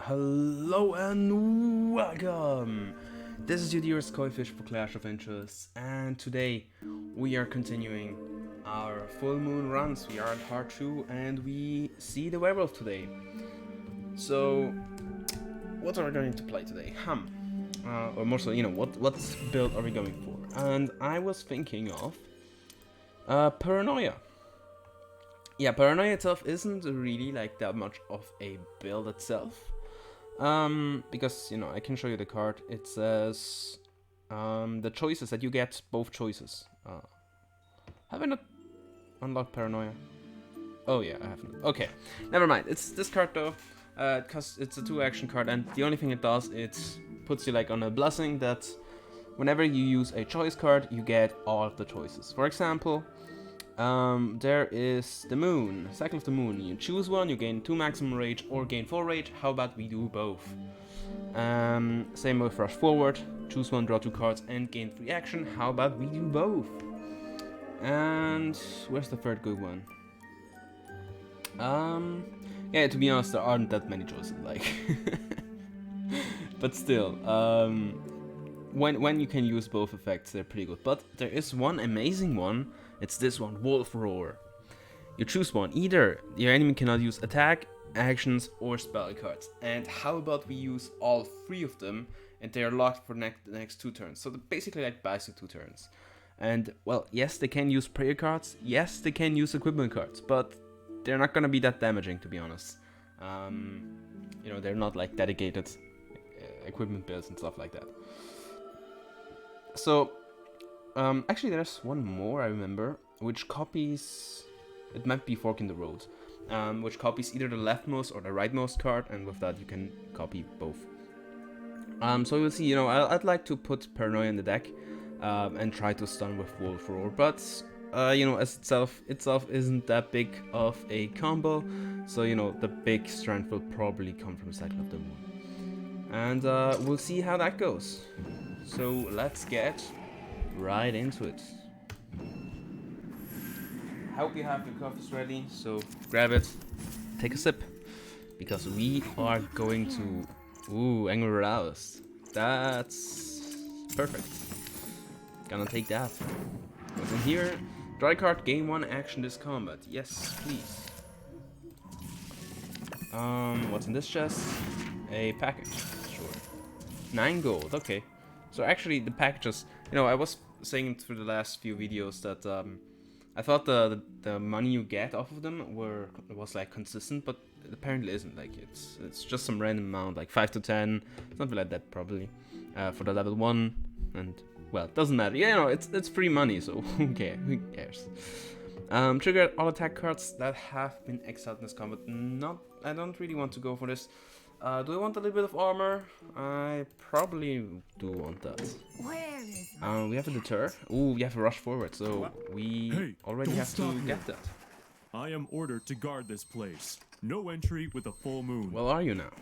Hello and welcome! This is your dearest koi fish for Clash of Interests, and today we are continuing our full moon runs. We are at part 2 and we see the werewolf today. So, what are we going to play today? Or more so, what build are we going for? And I was thinking of Paranoia. Yeah, Paranoia itself isn't really like that much of a build itself. Because, I can show you the card. It says, the choices that you get, both choices. Have I not unlocked Paranoia? Oh yeah, I haven't. Okay, never mind. It's this card though, because it's a 2-action card, and the only thing it does, it puts you like on a blessing that whenever you use a choice card, you get all of the choices. For example, there is the moon, cycle of the moon. You choose one, you gain 2 maximum rage or gain 4 rage. How about we do both? Same with rush forward. Choose one, draw 2 cards and gain 3 action. How about we do both? And where's the third good one? Yeah, to be honest, there aren't that many choices, like. But still, when you can use both effects, they're pretty good. But there is one amazing one. It's this one, Wolf Roar. You choose one. Either your enemy cannot use attack, actions, or spell cards. And how about we use all 3 of them, and they are locked for the next 2 turns. So they're basically like buys you 2 turns. And, well, yes, they can use prayer cards. Yes, they can use equipment cards. But they're not gonna be that damaging, to be honest. They're not like dedicated equipment builds and stuff like that. So, actually there's one more I remember, which copies, it might be Fork in the Road, which copies either the leftmost or the rightmost card, and with that you can copy both. So you'll see, I'd like to put Paranoia in the deck, and try to stun with Wolf Roar, but, as itself isn't that big of a combo, so, the big strength will probably come from Cycle of the Moon. And, we'll see how that goes. So, let's get right into it. I hope you have your coffees ready, so grab it, take a sip, because we are going to... Ooh, Angry Roused. That's perfect. Gonna take that. What's in here? Dry card, gain 1 action this combat. Yes, please. What's in this chest? A package. Sure. 9 gold, okay. So actually the packages, I was saying through the last few videos that I thought the money you get off of them was like consistent, but it apparently isn't. Like it's just some random amount, like 5 to 10, something like that probably, for the level 1, and well, it doesn't matter. Yeah, it's free money, so who cares? Trigger all attack cards that have been exiled in this combat. I don't really want to go for this. Do I want a little bit of armor? I probably do want that. We have a deter. Ooh, we have a rush forward, so we already have to get that. I am ordered to guard this place. No entry with a full moon. Well, are you now?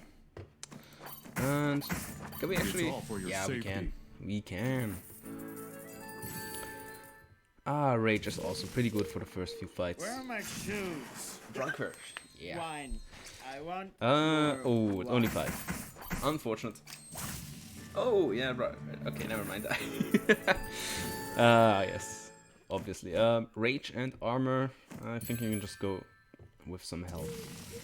And can we actually? Yeah, safety. we can. Rage is also pretty good for the first few fights. Where are my shoes? Drunkard. Yeah. Wine. I want. Oh, only 5. Unfortunate. Oh, yeah, right. Okay, never mind. Yes, obviously. Rage and armor. I think you can just go with some health.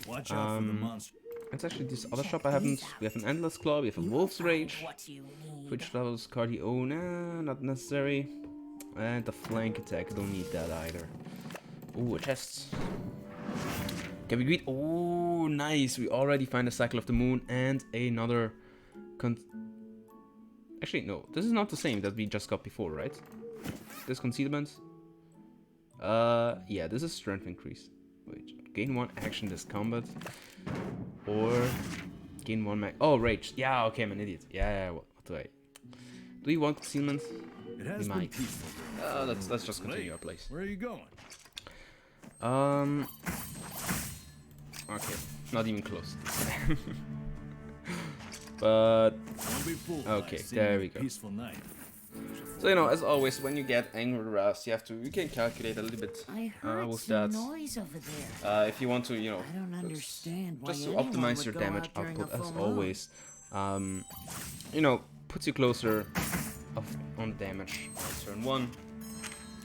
Watch out for the monster. It's actually this other shop I haven't. We have an Endless Claw, we have a Wolf's Rage. Which levels card you own? Not necessary. And the flank attack, don't need that either. Ooh, a chest. Can we greet? Oh, nice. We already find a Cycle of the Moon and another... Actually, no. This is not the same that we just got before, right? This concealment. Yeah, this is strength increase. Wait, gain 1 action this combat. Or gain 1 mag... Oh, rage. Yeah, okay, I'm an idiot. Yeah, what do I... Do we want concealment? It has been peaceful. Let's just continue our place. Where are you going? Okay, not even close. But Don't be fooled. okay, there we go. Peaceful night. So, you know, as always, when you get angry rust, you can calculate a little bit I heard with some that. noise over there. If you want to, you know, I don't understand why just to anyone optimize would your go damage out during output a as full always, you know, puts you closer on damage on turn 1,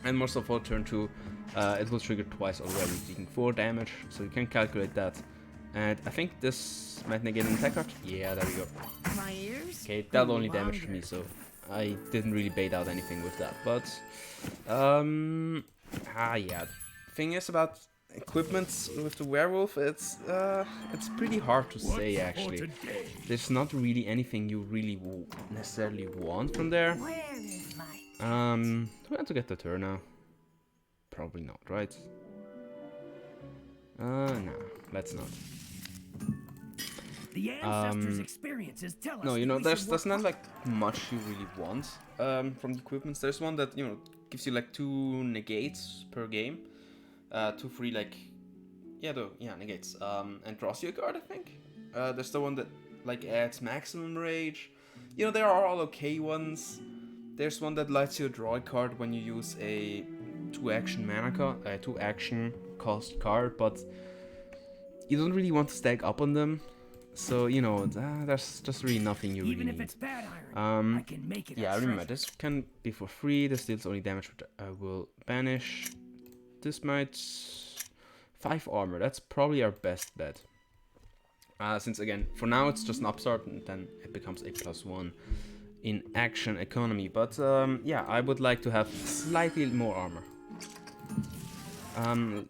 and most of all turn 2, it will trigger twice already, taking 4 damage, so you can calculate that. And I think this might negate an attack card. Yeah, there we go. My ears? Okay, that grew only damaged me, longer. so I didn't really bait out anything with that. But yeah. Thing is about equipment with the werewolf, it's pretty hard to say actually. There's not really anything you really necessarily want from there. Where is my... Do we want to get the turn now? Probably not, right? No, let's not. The ancestors' experiences tell us No, you that know, we there's should work not like much you really want from the equipments. There's one that, you know, gives you like 2 negates per game, 2 free like negates, and draws you a card, I think. There's the one that like adds maximum rage. You know, there are all okay ones. There's one that lets you draw a card when you use a 2 action mana card, 2 action cost card, but you don't really want to stack up on them. So, you know, there's just really nothing you Even really if need. it's bad iron, I can make it. Yeah, a remember, treasure. this can be for free. This deals only damage, which I will banish. This might... 5 armor, that's probably our best bet. Since, again, for now it's just an upstart, and then it becomes a +1 in action economy. But, yeah, I would like to have slightly more armor.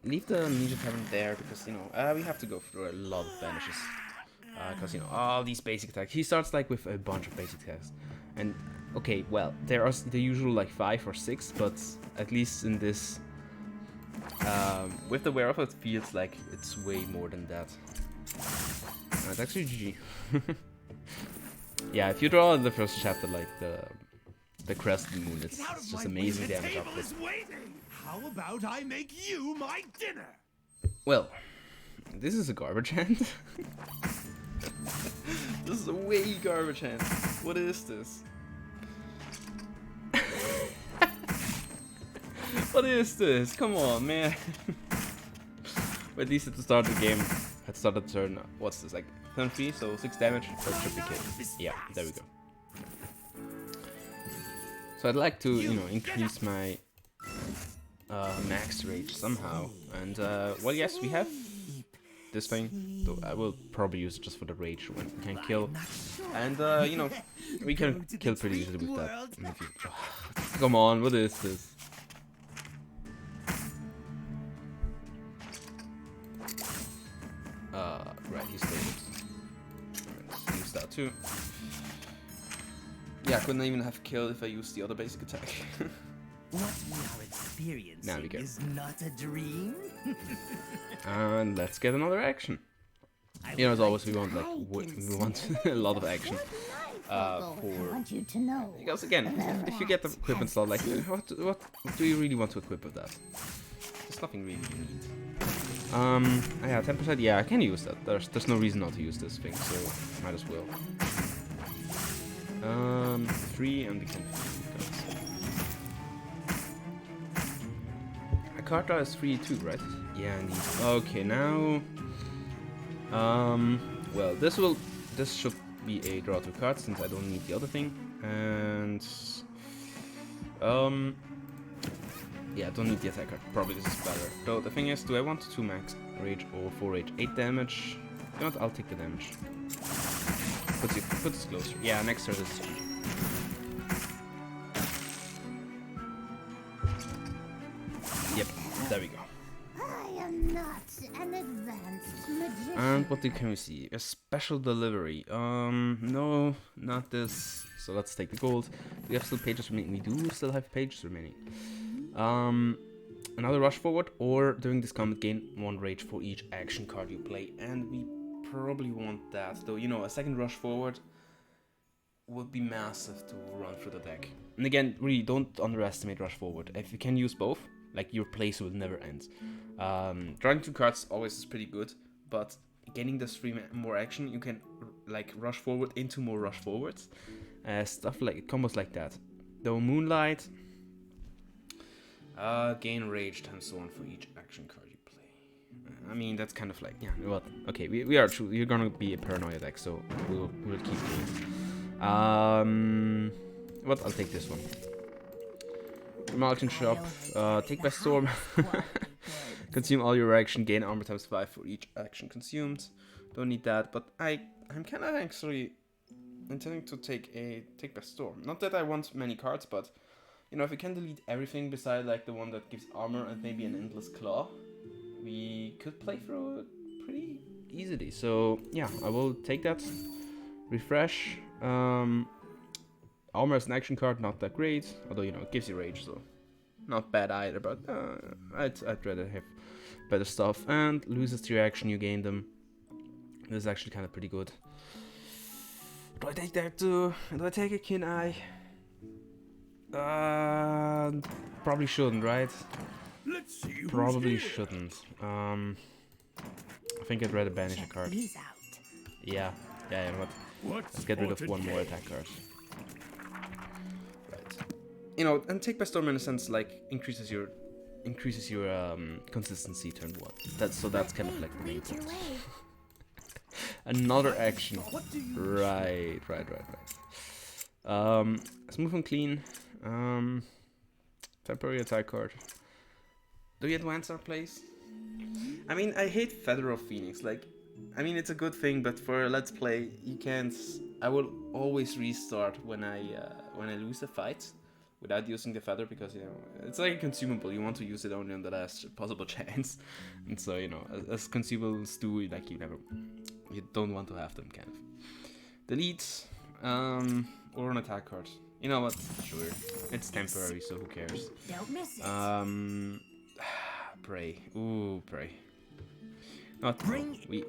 Leave the Ninja Tavern there, because, you know, we have to go through a lot of banishes. Because, you know, all these basic attacks. He starts, like, with a bunch of basic attacks. And, okay, well, there are the usual, like, 5 or 6, but at least in this... with the Werewolf, it feels like it's way more than that. It's actually GG. Yeah, if you draw in the first chapter, like, the Crescent Moon, it's just amazing damage output. How about I make you my dinner? Well, this is a garbage hand. This is a way garbage hand. What is this? What is this? Come on, man. At least at the start of the game, at the start of the turn, what's this, like turn 3, so 6 damage, that should be killed. Yeah, there we go. So I'd like to, you know, increase my max rage somehow. And, well, yes, we have this thing, though I will probably use it just for the rage when we can kill. And, you know, we can kill pretty easily with that. Come on, what is this? Right, he's loaded. Let's use that too. Yeah, I couldn't even have killed if I used the other basic attack. What we are experiencing Now we go. is not a dream. And let's get another action. You know, as always, we want like we want a lot of action. I For want you to know. because again, if you get the equipment slot, like what do you really want to equip with that? There's nothing really you need. Yeah, 10%. Yeah, I can use that. There's no reason not to use this thing, so might as well. 3 and we can. A card draw is free too, right? Yeah, indeed. Okay, now. Well, this should be a draw 2 cards since I don't need the other thing, and yeah, I don't need the attack card. Probably this is better. Though the thing is, do I want 2 max rage or 4 rage, 8 damage? You know what? I'll take the damage. Puts it closer. Yeah, next turn is. Yep, there we go. I am not an advanced magician. And what can we see? A special delivery. No, not this. So let's take the gold. Do we have still pages remaining? We do still have pages remaining. Another rush forward, or during this combat gain 1 rage for each action card you play, and we probably want that. Though, you know, a second rush forward would be massive to run through the deck. And again, really don't underestimate rush forward. If you can use both, like your plays will never end. Drawing 2 cards always is pretty good, but gaining this 3 more action, you can like rush forward into more rush forwards. Stuff like combos like that. Though Moonlight. Gain rage times 1 for each action card you play. I mean, that's kind of like, yeah, what? Okay, we are true. You're gonna be a Paranoia deck, so we'll keep going. What? I'll take this one. Malkin Shop. Take by storm. Consume all your reaction. Gain armor times 5 for each action consumed. Don't need that, but I'm kind of actually intending to take by storm. Not that I want many cards, but you know, if we can delete everything beside like the one that gives armor and maybe an endless claw, we could play through it pretty easily. So yeah, I will take that. Refresh. Armor as an action card, not that great, although you know it gives you rage, so not bad either. But I'd rather have better stuff. And loses to your action, you gain them. This is actually kind of pretty good. Do I take that too? Do I take a Kin Eye? Probably shouldn't, right? Let's see who's Probably here. shouldn't. I think I'd rather banish a card. These out. Yeah, you know what? What's Let's get rid for of one more today? attack card. Right. You know, and take by storm in a sense like increases your consistency turn 1. That's kind of like the main Lead your point. way. Another action. Right. Smooth and clean. Temporary attack card. Do we advance our plays? I mean, I hate Feather of Phoenix. Like, I mean, it's a good thing, but for a Let's Play, you can't. I will always restart when I lose a fight without using the feather, because you know it's like a consumable. You want to use it only on the last possible chance, and so you know as consumables do, like you don't want to have them, kind of. Delete, or an attack card. You know what? Sure, it's temporary, so who cares? Don't miss it. Pray. Ooh, pray. Not Bring we.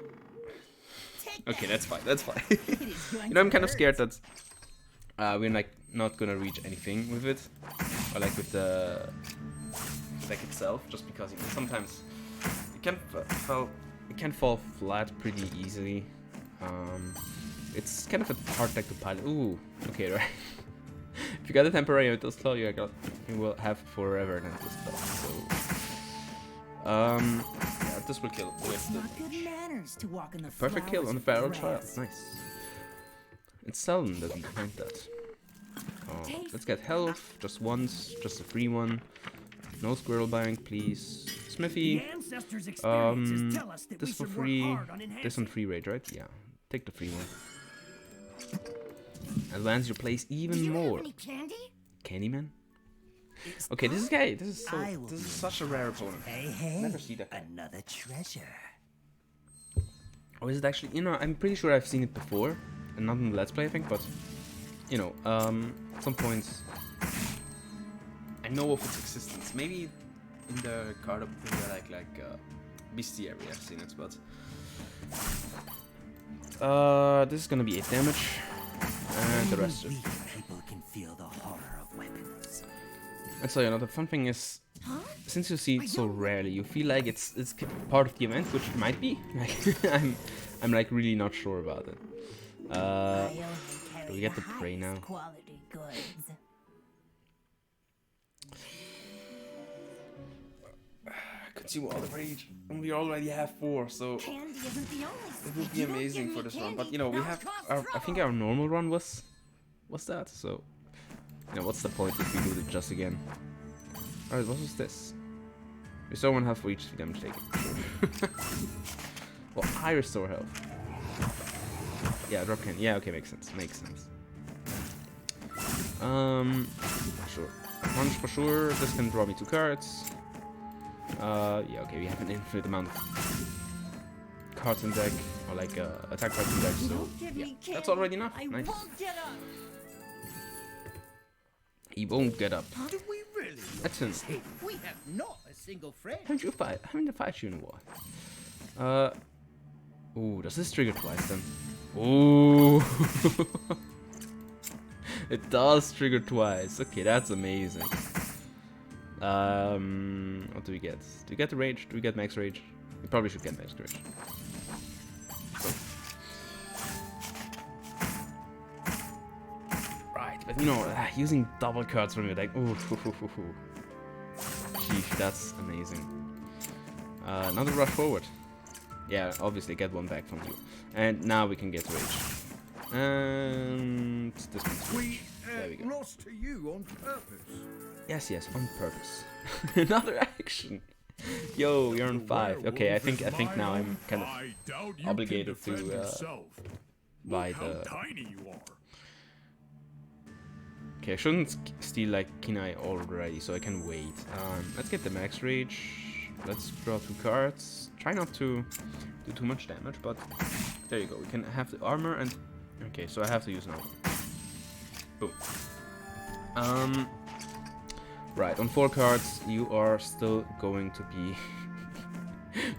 Take Okay, that. that's fine. That's fine. It is going You know, I'm to kind of hurt. scared that we're like not gonna reach anything with it, or like with the deck itself, just because you know, sometimes it can fall flat pretty easily. It's kind of a hard deck to pilot. Ooh, okay, right. If you got a temporary Endless Claw, you will have forever an Endless Claw. So, yeah, this will kill with It's the not good manners to walk in the perfect kill flowers on the of Feral grass. Child. Nice. It's seldom that we find that. Oh, let's get health, just once, just a free one. No Squirrel Bank, please. Smithy, The ancestors' experiences tell us that we this for should free. work hard on This enhancing. on free rate, right? Yeah, take the free one. Advance your place even Do you more. have any candy? Candyman? It's Okay, this is I will this is be such a rare opponent. Hey, Never see that guy. another treasure. Or is it actually? You know, I'm pretty sure I've seen it before, and not in the Let's Play, I think. But you know, at some points, I know of its existence. Maybe in the card in the like bestiary, I've seen it. But this is gonna be 8 damage, and the rest. Only weak people can feel the horror of weapons. And so you know, the fun thing is, Huh? since you see it so rarely, you feel like it's part of the event, which it might be. Like I'm like really not sure about it. I only carry do we get the the prey highest now? quality goods. Consume all the rage, and we already have 4, so Candy isn't the only it would be You don't amazing give for me this run. candy, But you know, we now have cause I think trouble. our normal run was that. So you know, what's the point if we do it just again? Alright, what was this? Restore 1 health for each damage taken. Well, I restore health. Yeah, drop can. Yeah, okay, makes sense. Sure. Punch for sure. This can draw me 2 cards. Yeah, okay, we have an infinite amount of cards in deck, or like attack cards in deck, so Don't give yeah, me that's candy. already enough. I Nice. won't get up. He won't get up. Do we really? That's an. We have not a single friend. Haven't to fight you in war? Ooh, does this trigger twice then? Ooh. It does trigger twice. Okay, that's amazing. What do we get? Do we get the rage? Do we get max rage? We probably should get max rage. So. Right. But you know, using double cards from your deck, ooh, sheesh, that's amazing. Another rush forward. Yeah, obviously get one back from you. And now we can get rage. And this one's rage. There we go. Lost to you on purpose. Yes, on purpose. Another action. Yo, you're on 5. Okay, I think now I'm kind of I doubt you obligated can defend to yourself. buy Look how the. tiny you are. Okay, I shouldn't steal like Kinai already, so I can wait. Let's get the max rage. Let's draw 2 cards. Try not to do too much damage, but there you go. We can have the armor and okay, so I have to use an armor. Boom. Right, on 4 cards, you are still going to be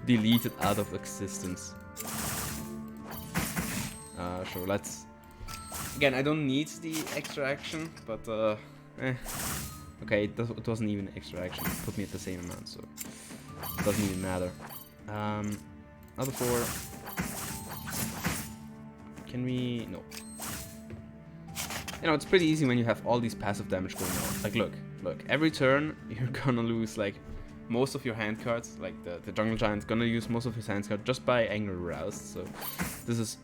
deleted out of existence. Sure, let's. Again, I don't need the extra action, but okay, it wasn't even extra action. It put me at the same amount, so it doesn't even matter. Another 4. Can we? No. You know, it's pretty easy when you have all these passive damage going on. Like, look. Every turn you're gonna lose like most of your hand cards. Like the jungle giant's gonna use most of his hand cards just by Anger Aroused. So this is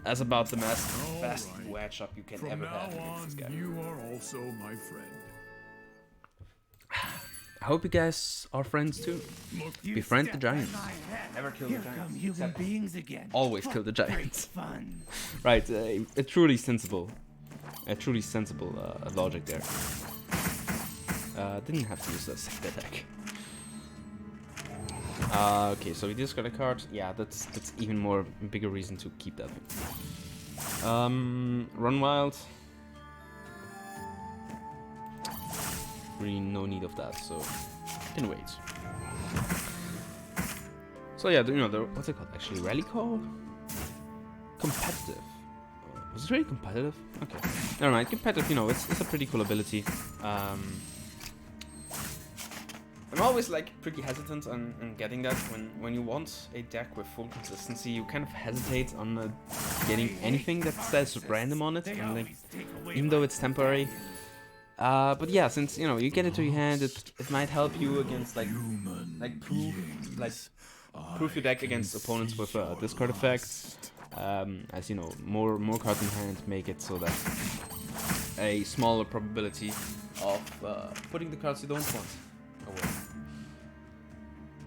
as about the best matchup you can From ever now have against this guy. on, you are also my friend. I hope you guys are friends too. Befriend the giants. Never kill Here come human beings again. Always kill the Great giants. fun. Right, a truly sensible logic there. Didn't have to use that second attack. Okay, so we discard a card. Yeah, that's even more bigger reason to keep that. Run wild. Really no need of that, so can wait. So yeah, you know, what's it called actually? Rally call? Competitive. Was it really competitive? Okay, never mind. Competitive, you know, it's a pretty cool ability. I'm always like pretty hesitant on getting that when you want a deck with full consistency. You kind of hesitate on getting anything that says random on it, and, like, even though it's temporary. But yeah, since you know you get it to your hand, it might help you against proof your deck against opponents with discard effects. As you know, more cards in hand make it so that a smaller probability of putting the cards you don't want away.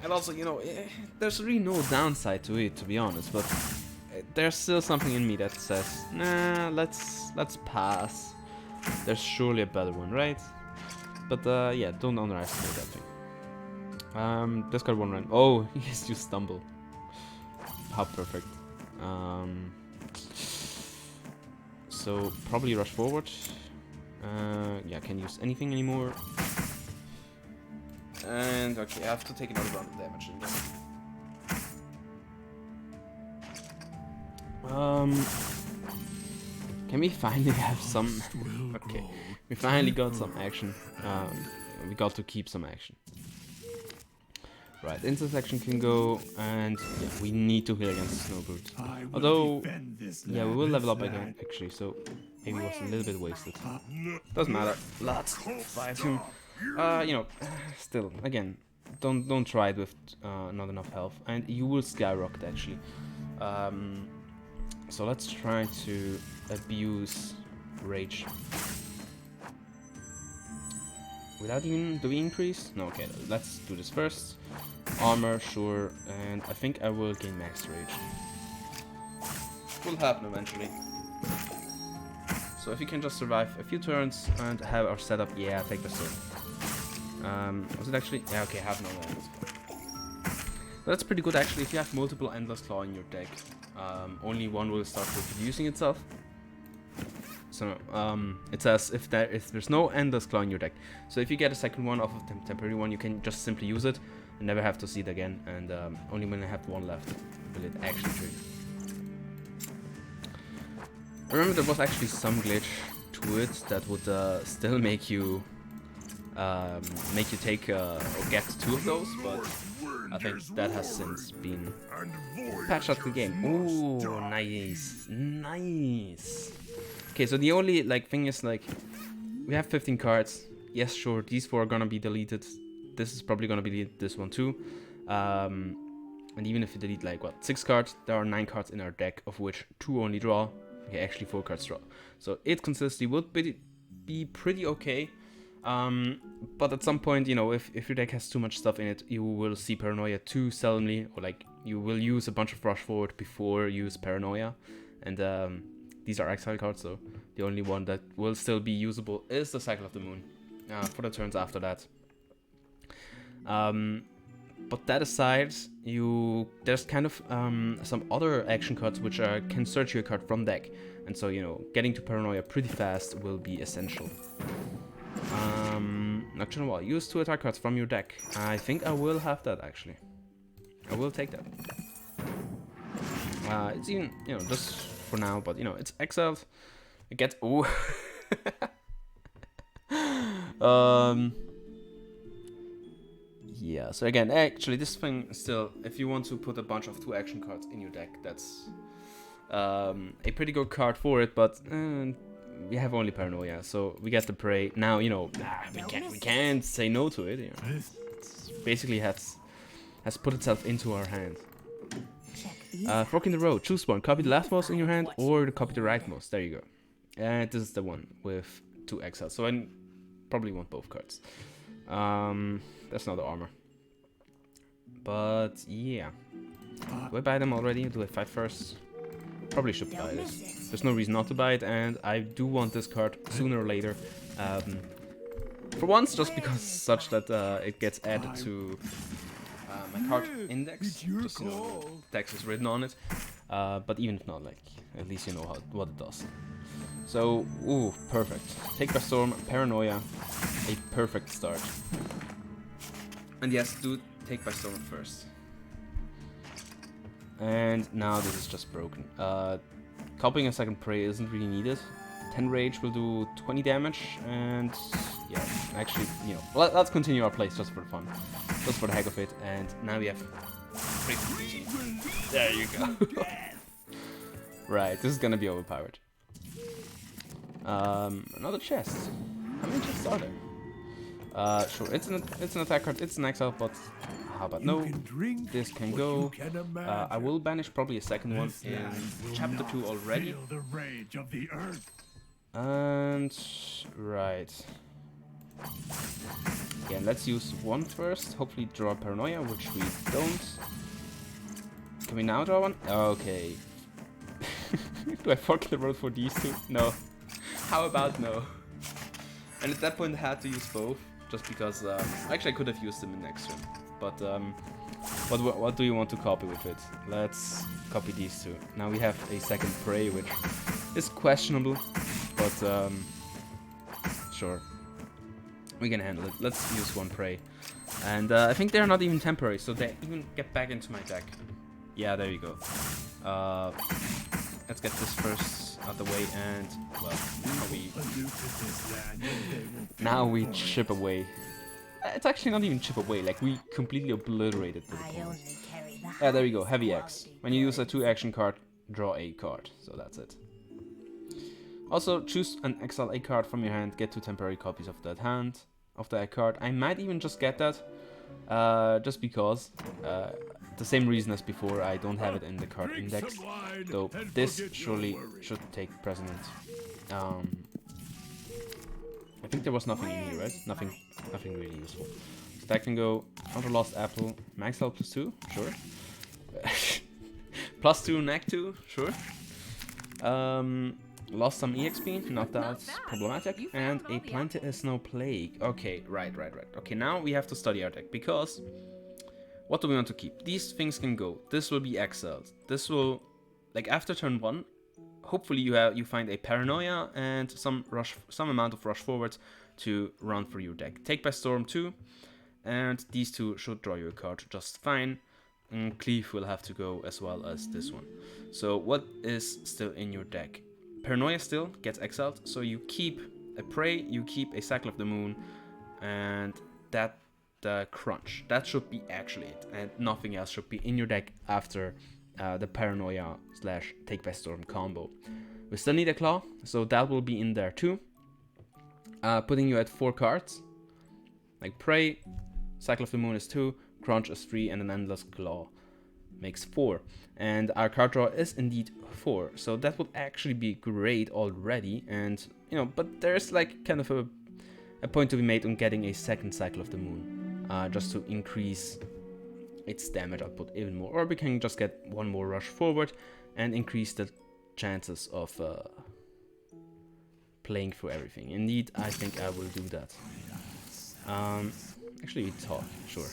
And also, you know, there's really no downside to it, to be honest. But there's still something in me that says, nah, let's pass. There's surely a better one, right? But yeah, don't underestimate that thing. Discard 1 run. Oh, yes, you stumble. How perfect. So probably rush forward. Yeah, can't use anything anymore. And okay, I have to take another round of damage again. Can we finally have some? Okay, we finally got some action. We got to keep some action. Right, intersection can go, and yeah, we need to heal against the Snowbird. Although, yeah, we will level up again actually, so maybe it was a little bit wasted. Doesn't matter. Let's fight him. You know, still, again, don't try it with not enough health, and you will skyrocket actually. So let's try to abuse rage. Without even, do we increase? No, okay, let's do this first. Armor, sure, and I think I will gain max rage. Will happen eventually. So if you can just survive a few turns and have our setup, yeah, take the sword. Was it actually? Yeah, okay, have no endless claw. That's pretty good actually. If you have multiple endless claw in your deck, only one will start reproducing itself. So it says if there's no endless claw in your deck. So if you get a second one off of the temporary one, you can just simply use it and never have to see it again. And only when I have one left will it actually trigger. I remember there was actually some glitch to it that would still make you take or get 2 of those, but I think that has since been patched out the game. Ooh, nice. Okay, so the only thing is we have 15 cards. Yes, sure, these 4 are gonna be deleted. This is probably gonna be deleted, this one too. And even if you delete like, what, 6 cards, there are 9 cards in our deck, of which 2 only draw. Okay, actually 4 cards draw. So its consistency would be pretty okay. But at some point, you know, if your deck has too much stuff in it, you will see Paranoia too seldomly, or like you will use a bunch of Rush Forward before you use Paranoia. And these are exile cards, so the only one that will still be usable is the Cycle of the Moon for the turns after that. But that aside, there's kind of some other action cards which can search your card from deck, and so, you know, getting to Paranoia pretty fast will be essential. Nocturnal Wall. Use 2 attack cards from your deck. I think I will have that, actually. I will take that. It's even, you know, just for now, but, you know, it's exiled. It gets... Ooh. Yeah, so again, actually, this thing still, if you want to put a bunch of 2 action cards in your deck, that's a pretty good card for it, but we have only Paranoia, so we get the Prey. Now, you know, we can't say no to it. You know. It's basically has put itself into our hand. Fork in the road. Choose one. Copy the leftmost in your hand or copy the rightmost. There you go. And this is the one with 2 exiles, so I probably want both cards. That's not the armor. But yeah. Do I buy them already? Do I fight first? Probably should buy this. There's no reason not to buy it, and I do want this card sooner or later. For once, just because such that it gets added to my card index. Just, you know, text is written on it. But even if not, like, at least you know what it does. So, ooh, perfect. Take by Storm, Paranoia, a perfect start. And yes, do take by Storm first. And now this is just broken. Copying a second Prey isn't really needed. 10 Rage will do 20 damage, and yeah, actually, you know, let's continue our plays just for fun. Just for the heck of it, and now we have... There you go. Right, this is gonna be overpowered. Another chest. How many chests are there? Sure, it's an attack card, it's an exile, but how about no? This can go. I will banish probably a second one in chapter 2 already. And right. Again, let's use one first. Hopefully draw Paranoia, which we don't. Can we now draw one? Okay. Do I fork the road for these 2? No. How about no? And at that point I had to use both, just because actually I could have used them in next turn. But what do you want to copy with it? Let's copy these 2. Now we have a second Prey, which is questionable, but sure, we can handle it. Let's use one Prey, and I think they're not even temporary, so they even get back into my deck. Yeah, there you go. Let's get this first out the way, and well, now we chip away. It's actually not even chip away, like we completely obliterated the opponent. Yeah, there you go, Heavy Axe. When you use a 2 action card, draw a card, so that's it. Also, choose and exile a card from your hand, get 2 temporary copies of that hand, of that card. I might even just get that, just because, the same reason as before, I don't have it in the card index, though this surely should take precedent. I think there was nothing in here, right? Nothing really useful. So that can go Counter Lost Apple, Max Health +2, sure. +2 Neck 2, sure. Lost some EXP, not that problematic. And a Planted Snow Plague. Okay, right. Okay, now we have to study our deck, because what do we want to keep? These things can go. This will be exiled. This will, like after turn 1, hopefully you find a Paranoia and some amount of rush forwards to run for your deck. Take by Storm 2, and these 2 should draw you a card just fine. And Cleave will have to go as well as this one. So what is still in your deck? Paranoia still gets exiled, so you keep a Prey, you keep a Cycle of the Moon, and that Crunch. That should be actually it, and nothing else should be in your deck after the Paranoia / Take by Storm combo. We still need a Claw, so that will be in there too. putting you at 4 cards. Like Prey, Cycle of the Moon is 2, Crunch is 3, and an Endless Claw makes 4. And our card draw is indeed 4, so that would actually be great already. And you know, but there's like kind of a point to be made on getting a second Cycle of the Moon, just to increase its damage output even more. Or we can just get one more rush forward and increase the chances of playing through everything. Indeed, I think I will do that. Actually, we talk, sure.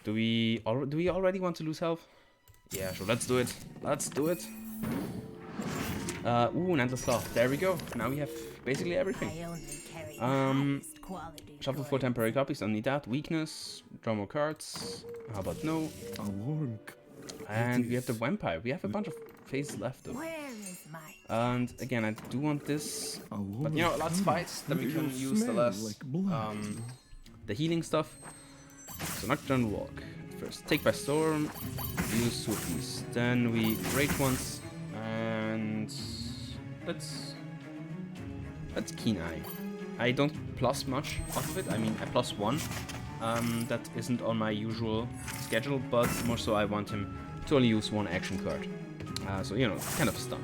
Do we already want to lose health? Yeah, sure, let's do it. Let's do it. Ooh, an Endless Claw. There we go. Now we have basically everything. I only carry the highest quality Shuffle 4 temporary copies, don't need that. Weakness, draw more cards. How about no? And we have the Vampire. We have a bunch of phases left though. Where is my And again, I do want this, but you know, let's fight. Then we can use the last, the healing stuff. So Nocturnal Walk first. Take by Storm, use 2 of these. Then we rage once, and let's Keen Eye. I don't plus much off of it. I mean, I plus 1. That isn't on my usual schedule, but more so I want him to only use 1 action card. So you know, kind of a stun.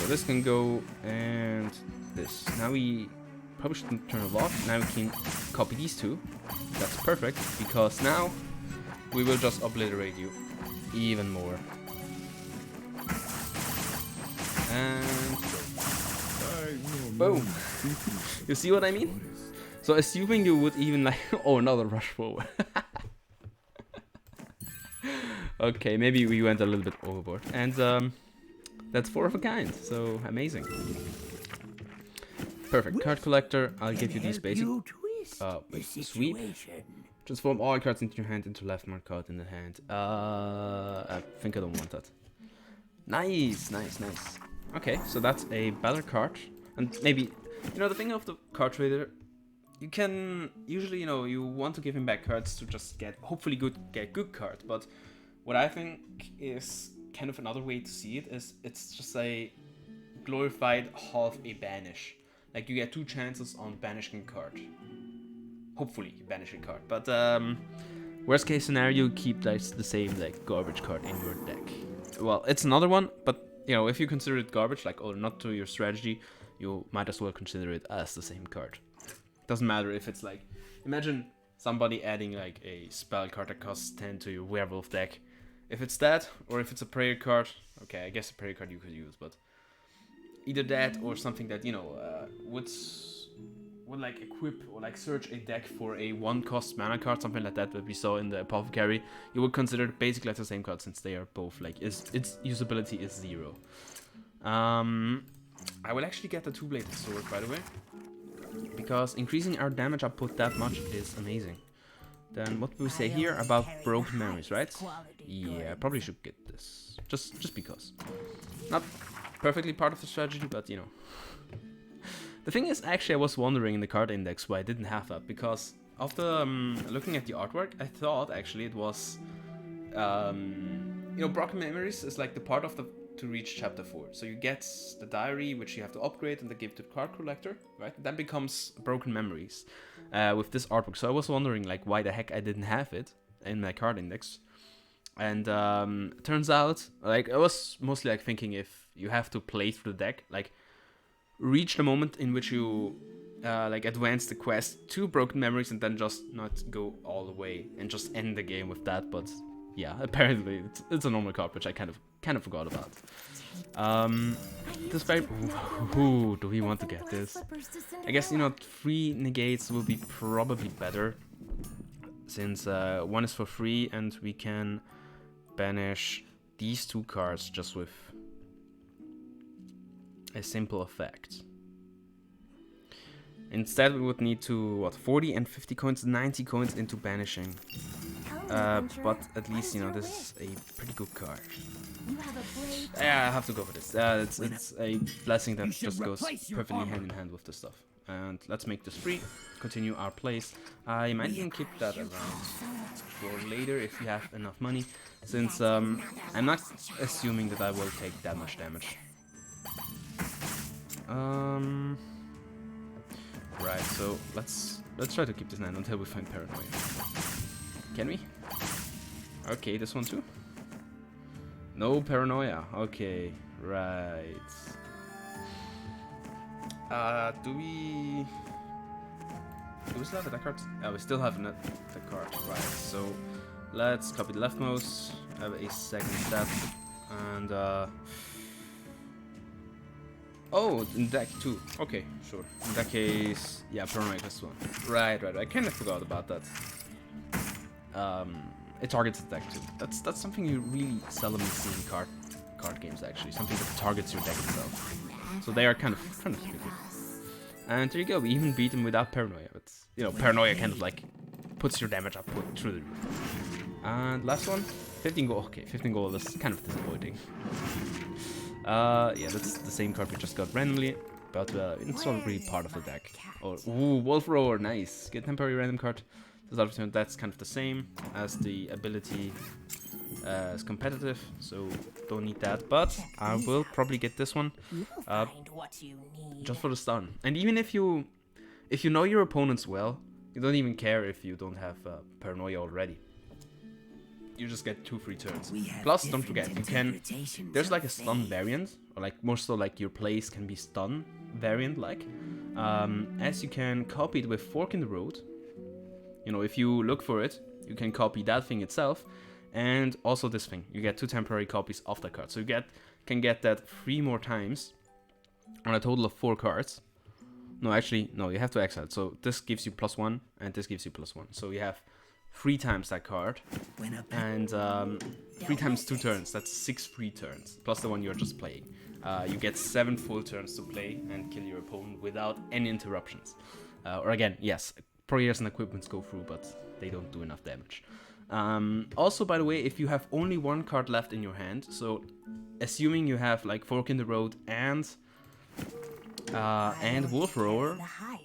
So this can go, and this. Now we probably shouldn't turn it off. Now we can copy these 2. That's perfect, because now we will just obliterate you even more. And boom. You see what I mean? So assuming you would even like, oh, another rush forward. Okay, maybe we went a little bit overboard. And that's 4 of a kind, so amazing. Perfect. Card collector, I'll give you these basic sweep. Transform all cards into your hand into left mark card in the hand. I think I don't want that. Nice, nice, nice. Okay, so that's a better card. And maybe, you know, the thing of the card trader, you can usually, you know, you want to give him back cards to just get, hopefully get good cards. But what I think is kind of another way to see it is it's just a glorified half a banish. Like you get 2 chances on banishing a card. Hopefully you banish a card. But worst case scenario, keep like the same like garbage card in your deck. Well, it's another one, but you know, if you consider it garbage, like, oh, not to your strategy, you might as well consider it as the same card. Doesn't matter if it's like, imagine somebody adding like a spell card that costs 10 to your werewolf deck. If it's that, or if it's a prayer card, okay, I guess a prayer card you could use, but either that or something that, you know, would like equip or like search a deck for a 1-cost mana card, something like that we saw in the Apothecary, you would consider it basically like the same card, since they are both like, its usability is 0. I will actually get the 2-bladed sword, by the way, because increasing our damage output that much is amazing. Then what do we say here about broken memories, right? Yeah, I probably should get this, just because. Not perfectly part of the strategy, but you know. The thing is, actually, I was wondering in the card index why I didn't have that, because after looking at the artwork, I thought actually it was, you know, broken memories is like the part of the to reach chapter 4. So you get the diary, which you have to upgrade and then give to the card collector, right? That becomes broken memories with this artwork. So I was wondering like why the heck I didn't have it in my card index. And turns out, like, I was mostly like thinking if you have to play through the deck, like reach the moment in which you like advance the quest to broken memories and then just not go all the way and just end the game with that. But yeah, apparently it's a normal card, which I kind of forgot about. This very, ooh, do we want to get this? I guess, you know, 3 negates will be probably better, since 1 is for free and we can banish these 2 cards just with a simple effect. Instead, we would need to, what, 40 and 50 coins, 90 coins into banishing. But at least, you know, this is a pretty good card. Yeah, I have to go for this. It's a blessing that just goes perfectly hand in hand with the stuff. And let's make this free, continue our plays. I might even keep that around for later if we have enough money, since I'm not assuming that I will take that much damage. Right, so let's try to keep this 9 until we find Paranoia. Can we? Okay, this one too? No Paranoia. Okay, right. Do we still have the deck cards? Yeah, we still have the card. Right, so let's copy the leftmost, have a second step, and oh, in deck 2. Okay, sure. In that case, yeah, Paranoia +1. Right. I kind of forgot about that. It targets the deck 2. That's something you really seldom see in card games actually. Something that targets your deck itself. So they are kind of tricky. And there you go. We even beat them without Paranoia. But you know, Paranoia kind of like puts your damage up through the roof. And last one, 15 gold. Okay, 15 gold is kind of disappointing. Yeah, that's the same card we just got randomly, but it's not really part of the deck. Oh, ooh, Wolf Roar, nice. Get temporary random card. That's kind of the same as the ability is competitive, so don't need that. But I will probably get this one just for the stun. And even if you know your opponents well, you don't even care if you don't have Paranoia already. You just get 2 free turns. Plus, don't forget, you can. There's like a stun variant, or like more so like your plays can be stun variant like. As you can copy it with Fork in the Road. You know, if you look for it, you can copy that thing itself, and also this thing. You get 2 temporary copies of that card, so you can get that 3 more times on a total of 4 cards. No, actually, no, you have to exile. So this gives you +1, and this gives you +1. So you have 3 times that card, and 3 times 2 turns. That's 6 free turns, plus the one you're just playing. You get 7 full turns to play and kill your opponent without any interruptions. Or again, yes, prayers and equipments go through, but they don't do enough damage. Also, by the way, if you have only 1 card left in your hand, so assuming you have like Fork in the Road and Wolf Roar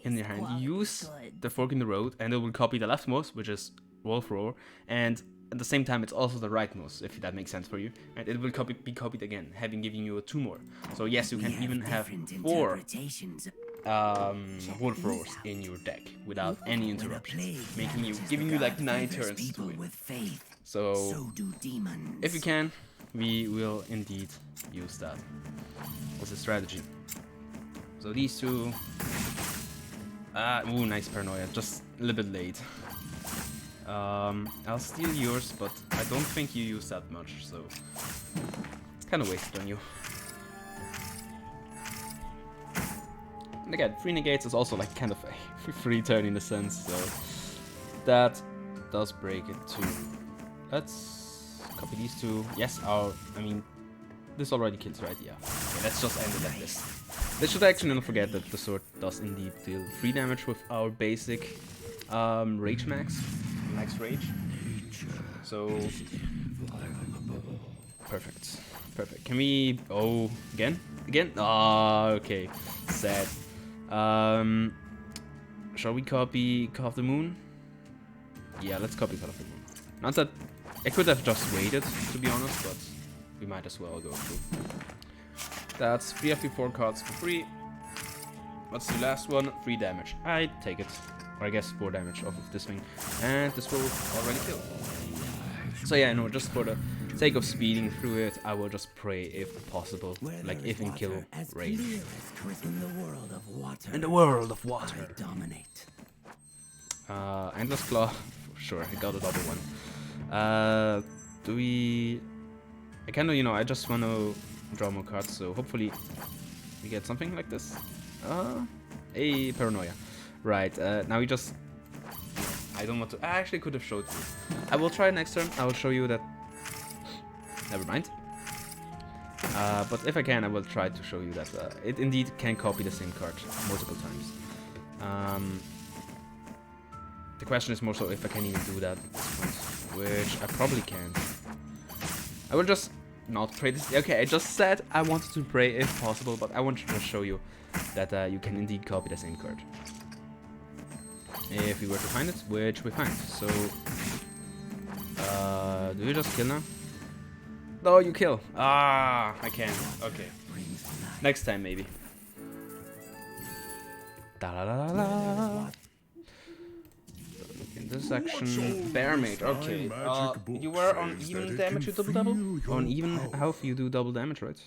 in your hand, use the Fork in the Road, and it will copy the leftmost, which is Wolf Roar, and at the same time it's also the rightmost, if that makes sense for you, and it will be copied again, giving you 2 more. So yes, you can even have 4 Wolf Roars in your deck without any interruptions, giving you like 9 turns to win. So if you can, we will indeed use that as a strategy. So these 2, ooh, nice Paranoia, just a little bit late. I'll steal yours, but I don't think you use that much, so it's kind of wasted on you. And again, 3 negates is also like kind of a free turn in a sense, so that does break it too. Let's copy these 2. Yes, I mean, this already kills, right? Yeah. Okay, let's just end it like this. Let's should actually not forget that the sword does indeed deal 3 damage with our basic Rage Max Rage. So perfect. Can we? Oh, again? Ah, okay. Sad. Shall we copy Call of the Moon? Yeah, let's copy Call of the Moon. Not that I could have just waited, to be honest, but we might as well go through. That's 3 FP4 cards for free. What's the last one? 3 damage. I take it. Or I guess 4 damage off of this thing. And this will already kill. So yeah, no, just for the sake of speeding through it, I will just pray if possible. Like if in kill rate. In the world of water. In the world of water. I dominate. Endless Claw. Sure, I got a double one. Do we... I kind of, you know, I just want to draw more cards, so hopefully we get something like this. A Paranoia. Right, now we just... I don't want to... I actually could have showed you. I will try next turn. I will show you that... Never mind. But if I can, I will try to show you that it indeed can copy the same card multiple times. The question is more so if I can even do that at this point, which I probably can. I will just not pray this. Okay, I just said I wanted to pray if possible, but I wanted to just show you that you can indeed copy the same card. If we were to find it, which we find. So, do you just kill now? No, you kill. Ah, I can. Okay. Next time, maybe. Da la la la la. In this section, Bear Mage. Okay. You were on even damage, you double. On even health, you do double damage, right?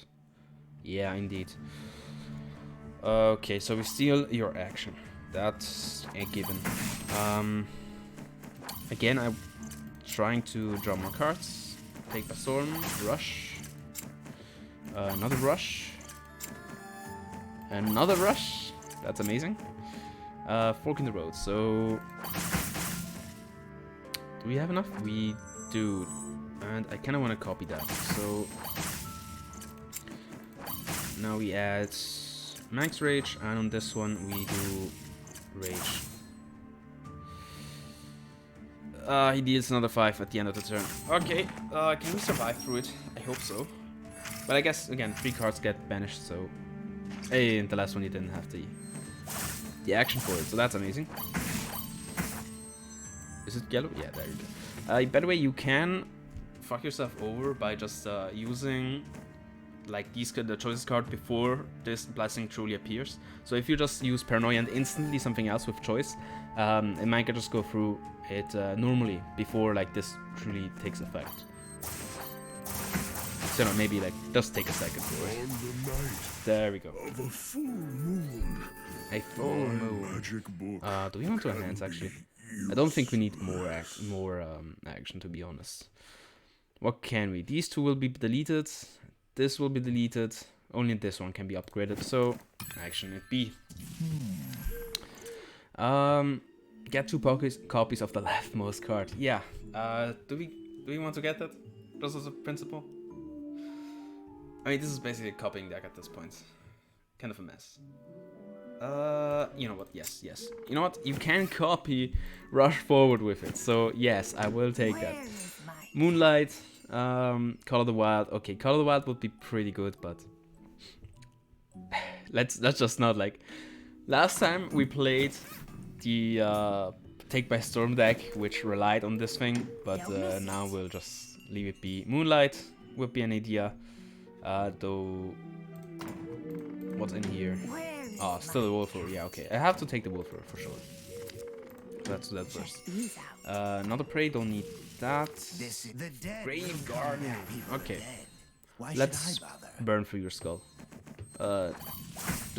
Yeah, indeed. Okay, so we steal your action. That's a given. Again, I'm trying to draw more cards. Take by storm, rush. Another rush. Another rush. That's amazing. Fork in the road. So, do we have enough? We do, and I kind of want to copy that. So now we add max rage, and on this one we do rage. He deals another 5 at the end of the turn. Okay, can we survive through it? I hope so. But I guess, again, 3 cards get banished, so... Hey, in the last one you didn't have the action for it, so that's amazing. Is it yellow? Yeah, there you go. By the way, you can fuck yourself over by just using like the choices card before this blessing truly appears. So if you just use Paranoia and instantly something else with choice, it might just go through it normally before like this truly takes effect. So no, maybe like just take a second for it. There we go. Of a full moon. A full moon. Magic book. Do we want to enhance actually? I don't think we need more action, to be honest. What can we? These two will be deleted. This will be deleted. Only this one can be upgraded. So action it be. Get 2 copies of the leftmost card. Yeah. Do we want to get that? Just as a principle. I mean, this is basically a copying deck at this point. Kind of a mess. You know what? Yes. You know what? You can copy Rush Forward with it. So yes, I will take that. Moonlight, Call of the Wild. Okay, Call of the Wild would be pretty good, but let's just not like. Last time we played the Take by Storm deck, which relied on this thing, but now we'll just leave it be. Moonlight would be an idea, though. What's in here? Oh, still the Wolf. Yeah, okay. I have to take the Wolf for sure. Let's do that first. Another prey, don't need that. Grave Garden. Okay. Let's burn through your skull. That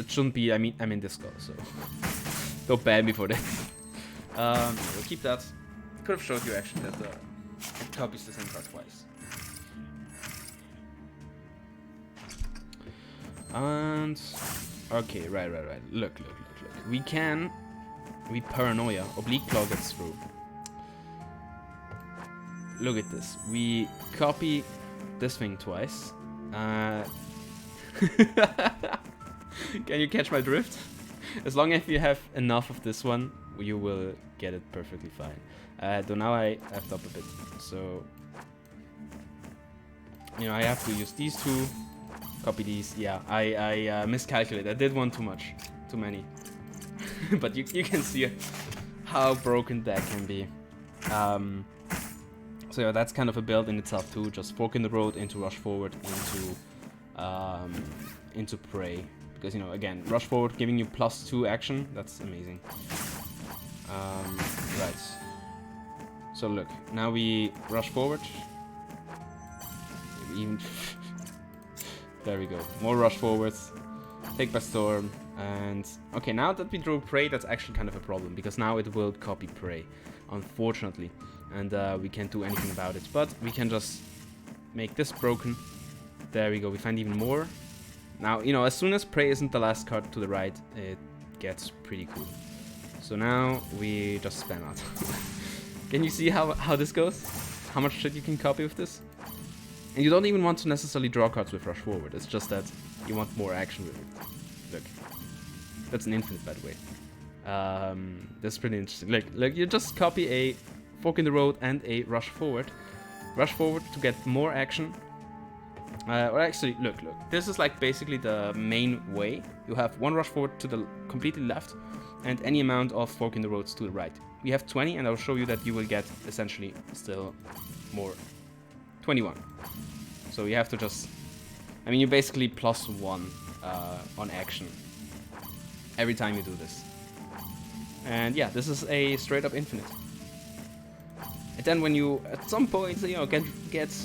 shouldn't be. I mean this skull, so don't ban me for that. We'll keep that. Could have showed you actually that it copies the same card twice. And okay, right. Look. We Paranoia. Oblique Claw gets through. Look at this. We copy this thing twice. Can you catch my drift? As long as you have enough of this one, you will get it perfectly fine. Though now I effed up a bit, so you know I have to use these two. Copy these. Yeah, I miscalculated. I did one too many. But you can see how broken that can be. So yeah, that's kind of a build in itself too. Just fork in the road into rush forward into prey, because you know again rush forward giving you +2 action. That's amazing. Right. So look, now we rush forward. Even there we go. More rush forwards. Take by storm. And okay, now that we drew prey, that's actually kind of a problem, because now it will copy prey, unfortunately, and we can't do anything about it. But we can just make this broken. There we go. We find even more. Now you know, as soon as prey isn't the last card to the right, it gets pretty cool. So now we just spam out. Can you see how this goes? How much shit you can copy with this? And you don't even want to necessarily draw cards with rush forward. It's just that you want more action with it. Look. That's an infinite, by the way. That's pretty interesting. Look, you just copy a fork in the road and a rush forward. Rush forward to get more action. Or actually, look. This is like basically the main way. You have one rush forward to the completely left, and any amount of fork in the roads to the right. We have 20, and I'll show you that you will get essentially still more. 21. So you have to just. I mean, you basically +1 on action every time you do this. And yeah, this is a straight up infinite. And then when you, at some point, you know, get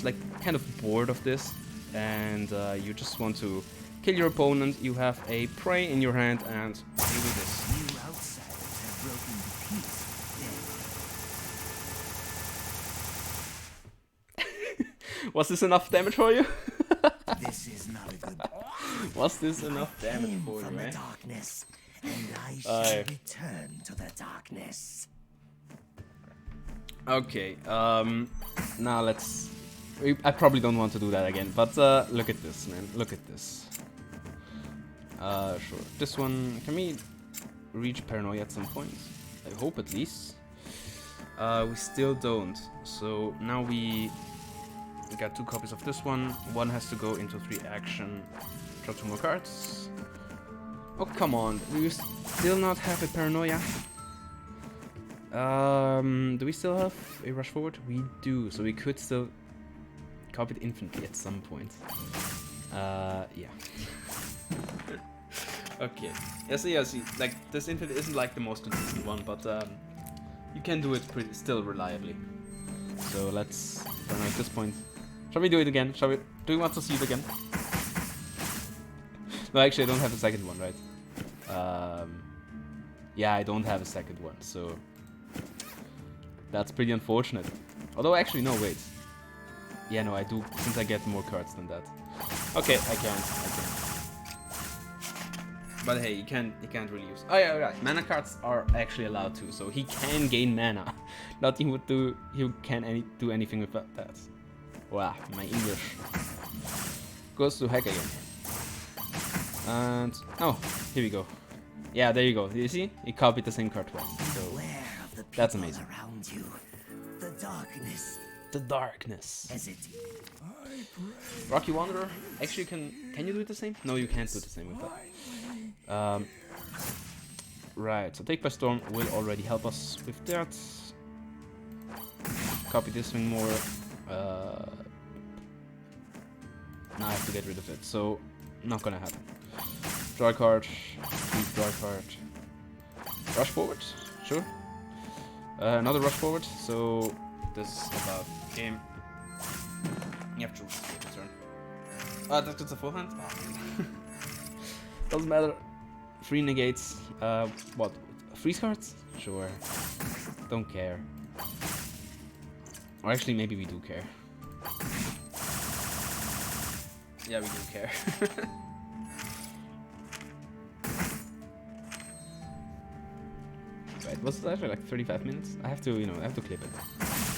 like kind of bored of this, and you just want to kill your opponent, you have a prey in your hand, and you do this. You outsiders have broken the peace. Was this enough damage for you? This is not a good. Was this enough damage Came for from you, the eh? darkness, and I Aye. shall return to the darkness. Okay, now let's... I probably don't want to do that again, but look at this, man. Look at this. Sure. This one, can we reach Paranoia at some point? I hope at least. We still don't. So now we got 2 copies of this one. One has to go into 3 action. Draw 2 more cards. Oh, come on. Do you still not have a Paranoia? Do we still have a rush forward? We do, so we could still copy it infinitely at some point. Yeah. Okay. Yeah, see, like, this infinite isn't like the most consistent one, but you can do it still reliably. So let's, I don't know, at this point. Shall we do it again? Do we want to see it again? No, actually, I don't have a second one, right? Yeah, I don't have a second one, so that's pretty unfortunate. Although, actually, no, wait. Yeah, no, I do, since I get more cards than that. Okay, I can't. But hey, you can't really use. Oh yeah, right. Mana cards are actually allowed too, so he can gain mana. Nothing would do. He can do anything with that. Wow, my English goes to heck again. And oh, here we go. Yeah, there you go. You see? He copied the same card twice. So Beware of the that's people amazing. around you. The darkness. The darkness. As it. Rocky Wanderer. Actually, can you do it the same? No, you can't do the same with that. Right. So Take by Storm will already help us with that. Copy this thing more. Now I have to get rid of it. So not gonna happen. Draw a card. Draw a card. Rush forward. Sure. Another rush forward. So this is about game. You have to return. That's just a full hand? Oh, doesn't matter. 3 negates. What? Freeze cards? Sure. Don't care. Or actually, maybe we do care. Yeah, we do care. Right, was it actually like 35 minutes? I have to, I have to clip it.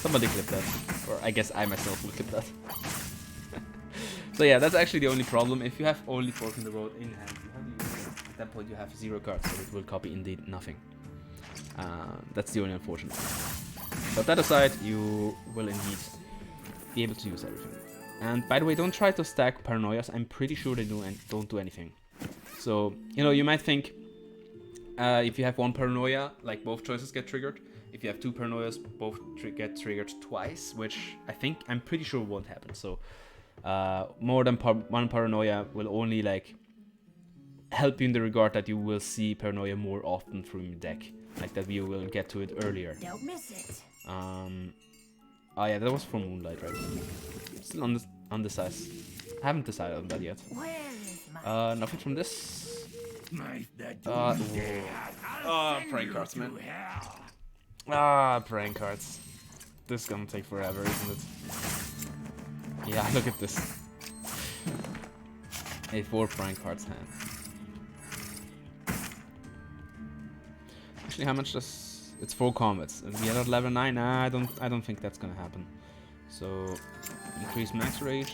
Somebody clip that. Or I guess I myself will clip that. So yeah, that's actually the only problem. If you have only Fork in the Road in hand, you have to use it. At that point you have 0 cards, so it will copy indeed nothing. That's the only unfortunate thing. But that aside, you will indeed be able to use everything. And by the way, don't try to stack Paranoias. I'm pretty sure they don't do anything. So, you might think if you have 1 Paranoia, like both choices get triggered. If you have 2 Paranoias, both get triggered twice, which I'm pretty sure won't happen. So more than 1 Paranoia will only like help you in the regard that you will see Paranoia more often through your deck, like that we will get to it earlier. Don't miss it. Oh yeah, that was from Moonlight, right? Still undecided. I haven't decided on that yet. Where is my Nothing from this. Prank cards, man. Prank cards. This is gonna take forever, isn't it? Yeah, look at this. A 4 prank cards hand. Actually, how much does... It's 4 combats. And we are at level 9. Nah, I don't think that's gonna happen. So, increase max rage.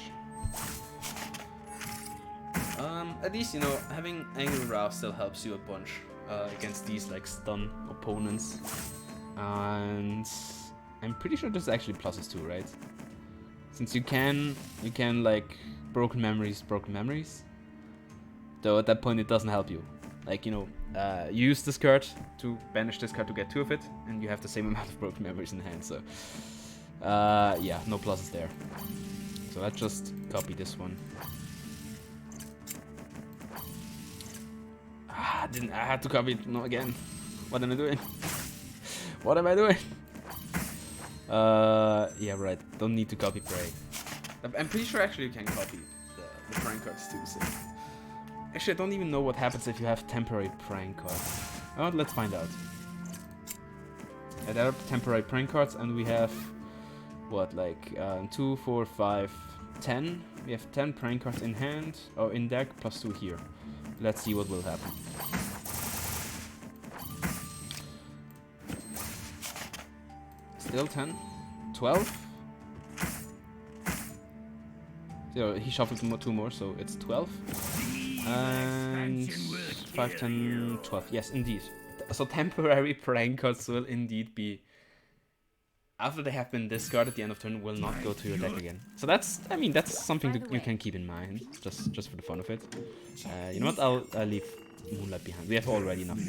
At least, having Angry Rouse still helps you a bunch against these, like, stun opponents. And I'm pretty sure this is actually pluses too, right? Since you can, like, broken memories. Though at that point it doesn't help you. Like, you use this card to banish this card to get 2 of it, and you have the same amount of broken memories in hand, so... yeah, no pluses there. So let's just copy this one. I had to copy it, no, again. What am I doing? What am I doing? Yeah, right. Don't need to copy prey. I'm pretty sure actually you can copy the prank cards too. So. Actually, I don't even know what happens if you have temporary prank cards. Oh, let's find out. There are temporary prank cards, and we have what, like 2, 4, 5, 10. We have 10 prank cards in hand or in deck plus 2 here. Let's see what will happen. Still 10, 12. So he shuffled 2 more, so it's 12. And 5, 10, 12. Yes, indeed. So temporary prank cards will indeed be, after they have been discarded at the end of turn, will not go to your deck again. So that's, I mean, that's something that you can keep in mind, just for the fun of it. You know what? I'll leave Moonlight behind. We have already enough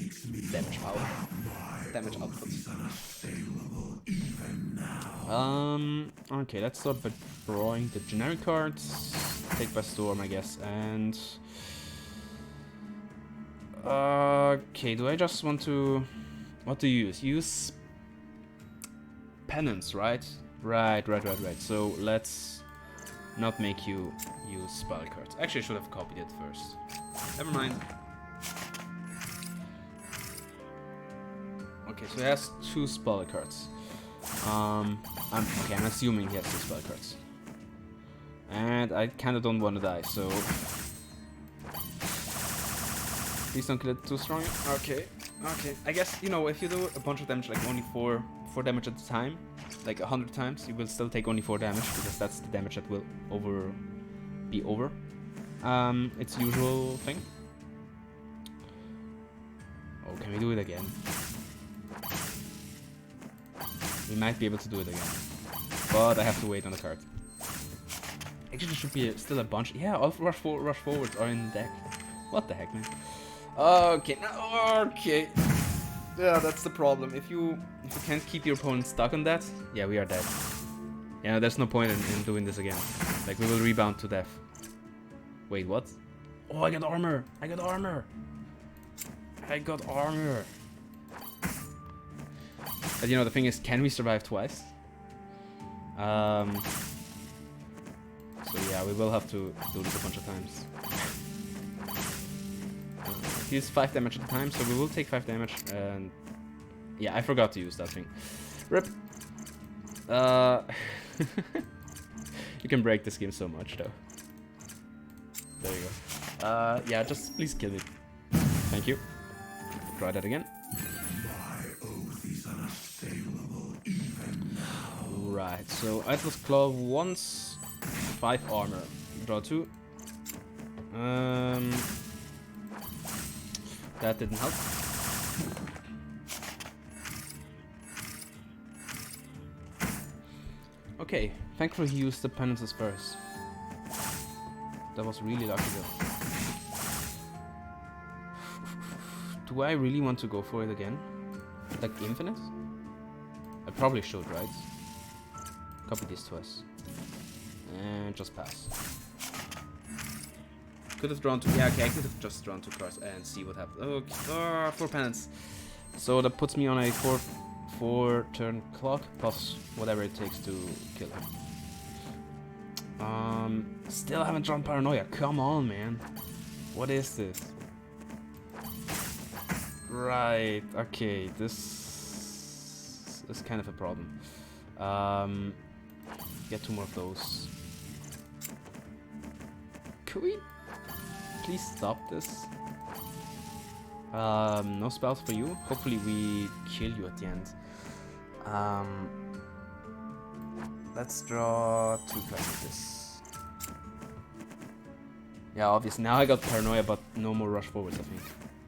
damage output. Okay, let's start by drawing the generic cards. Take by storm, I guess, and okay. Do I just want to what to use? Use penance, right? Right. So let's not make you use spell cards. Actually, I should have copied it first. Never mind. Okay, so he has 2 spell cards. I'm assuming he has 2 spell cards. And I kinda don't want to die, so please don't kill it too strong. Okay. I guess, you know, if you do a bunch of damage, like only 4 damage at a time, like 100 times, you will still take only 4 damage, because that's the damage that will be over. It's usual thing. Oh, can we do it again? We might be able to do it again, but I have to wait on the card. Actually, there should be still a bunch. Yeah, all rush forwards are in deck. What the heck, man? Okay, okay. Yeah, that's the problem. If you can't keep your opponent stuck on that, yeah, we are dead. Yeah, there's no point in doing this again. Like, we will rebound to death. Wait, what? Oh, I got armor! I got armor! But you know, the thing is, can we survive twice? So yeah, we will have to do this a bunch of times. Use 5 damage at a time, so we will take 5 damage, and yeah, I forgot to use that thing. RIP! You can break this game so much, though. There you go. Yeah, just please kill me. Thank you. Try that again. Right, so Atlas Claw once, 5 armor. Draw 2. That didn't help. Okay, thankfully he used the penances first. That was really lucky though. Do I really want to go for it again? Like infinite? I probably should, right? Copy this twice. And just pass. Could have drawn 2. Yeah, okay, I could have just drawn 2 cards and see what happens. Okay, 4 penance. So that puts me on a 4 turn clock plus whatever it takes to kill him. Still haven't drawn Paranoia. Come on, man. What is this? Right. Okay, this is kind of a problem. Get 2 more of those. Could we please stop this? No spells for you. Hopefully we kill you at the end. Let's draw 2 cards of this. Yeah, obviously now I got Paranoia, but no more rush forwards, I think.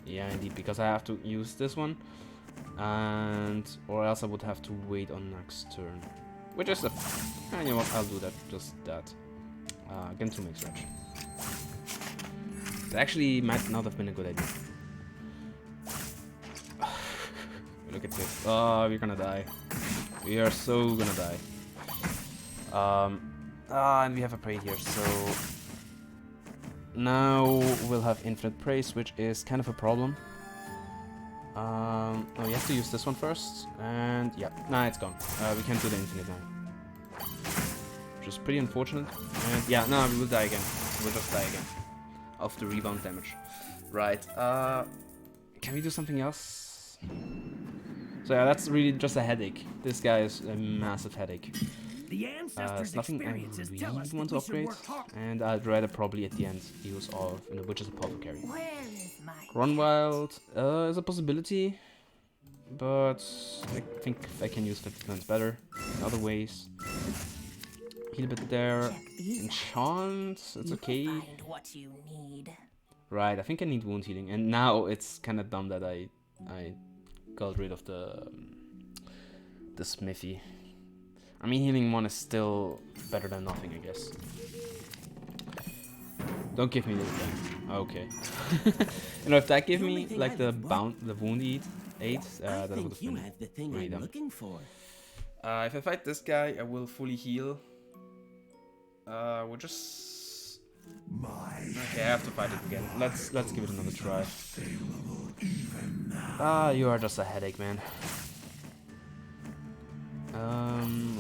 Yeah, indeed, because I have to use this one, or else I would have to wait on next turn. Which is you know what? I'll do that. Just that. Again, 2 makes range. That actually might not have been a good idea. Look at this. Oh, we're gonna die. We are so gonna die. And we have a prey here, so now we'll have infinite praise, which is kind of a problem. Oh, we have to use this one first, and yeah, nah, it's gone. We can't do the infinite now, which is pretty unfortunate. And yeah, no, we will die again. We'll just die again of the rebound damage. Right. Can we do something else? So yeah, that's really just a headache. This guy is a massive headache. The There's ancestors' nothing I experiences tell really us want that to we should upgrade, work hard. and I'd rather probably at the end use of which is apothecary. Where is my Run wild is a possibility, but I think I can use 50 points better in other ways. Heal a bit there. check these? Enchant, it's okay. Find what you need. Right, I think I need wound healing, and now it's kind of dumb that I got rid of the smithy. I mean, healing 1 is still better than nothing, I guess. Don't give me this again. Okay. You know, if that gave me like the wound 8, that would have been the thing really dumb. looking for. If I fight this guy, I will fully heal. We'll just. Okay, I have to fight it again. Let's give it another try. You are just a headache, man.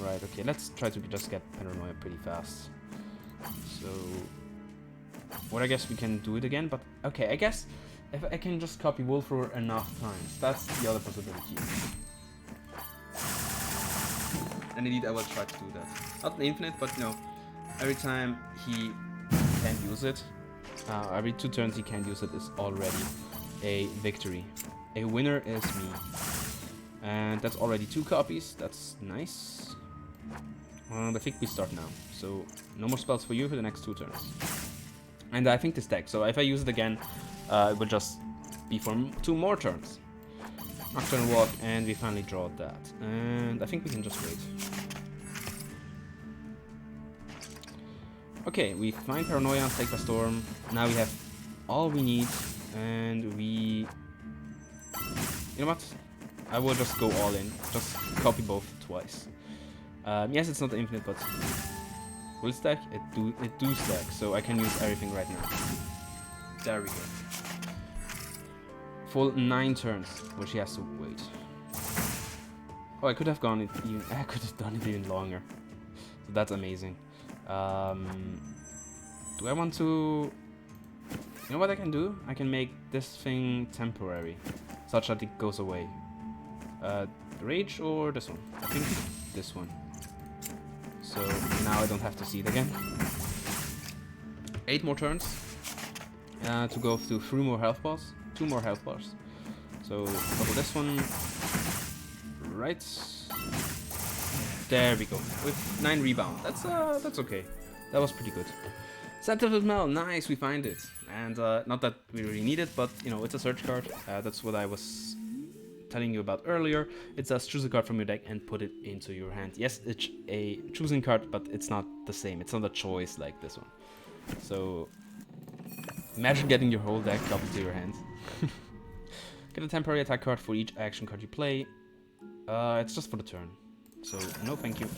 Right, okay, let's try to just get Paranoia pretty fast. So, what I guess we can do it again, but okay, I guess if I can just copy Wolfroar enough times, that's the other possibility. And indeed, I will try to do that. Not infinite, but you know, every time he can't use it, every 2 turns he can't use it is already a victory. A winner is me. And that's already 2 copies, that's nice. I think we start now, so no more spells for you for the next 2 turns. And I think this deck, so if I use it again, it would just be for 2 more turns. Nocturnal Walk, and we finally draw that. And I think we can just wait. Okay, we find Paranoia and Take by Storm. Now we have all we need, and we... You know what? I will just go all in. Just copy both twice. Yes, it's not infinite, but will stack? It do stack, so I can use everything right now. There we go. Full 9 turns, which he has to wait. Oh, I could have gone it even. I could have done it even longer. So that's amazing. Do I want to? You know what I can do? I can make this thing temporary, such that it goes away. Rage or this one? I think this one. So now I don't have to see it again. 8 more turns to go through 3 more health bars, 2 more health bars. So double this one. Right. There we go. With 9 rebound. That's okay. That was pretty good. Scepter Smell, nice, we find it. And not that we really need it, but you know, it's a search card. That's what I was telling you about earlier. It says choose a card from your deck and put it into your hand. Yes, it's a choosing card, but it's not the same. It's not a choice like this one. So imagine getting your whole deck copied to your hand. Get a temporary attack card for each action card you play. It's just for the turn. So no thank you.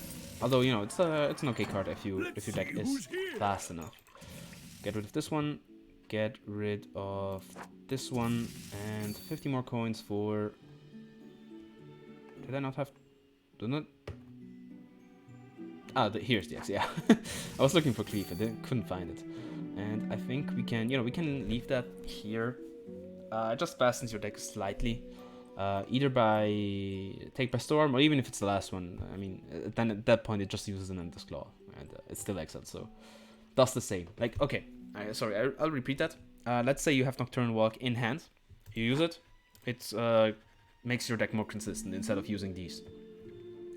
Although, you know, it's an okay card if your deck is fast enough. Get rid of this one. Get rid of this one. And 50 more coins for... Did I not have... Do not... Ah, here's the X, yeah. I was looking for Cleave, I couldn't find it. And I think we can, you know, we can leave that here. It just fastens your deck slightly. Either by Take by Storm, or even if it's the last one. I mean, then at that point it just uses an Endless Claw. And it's still exiled, so... Does the same. Like, okay. Sorry, I'll repeat that. Let's say you have Nocturnal Walk in hand. You use it. It makes your deck more consistent instead of using these.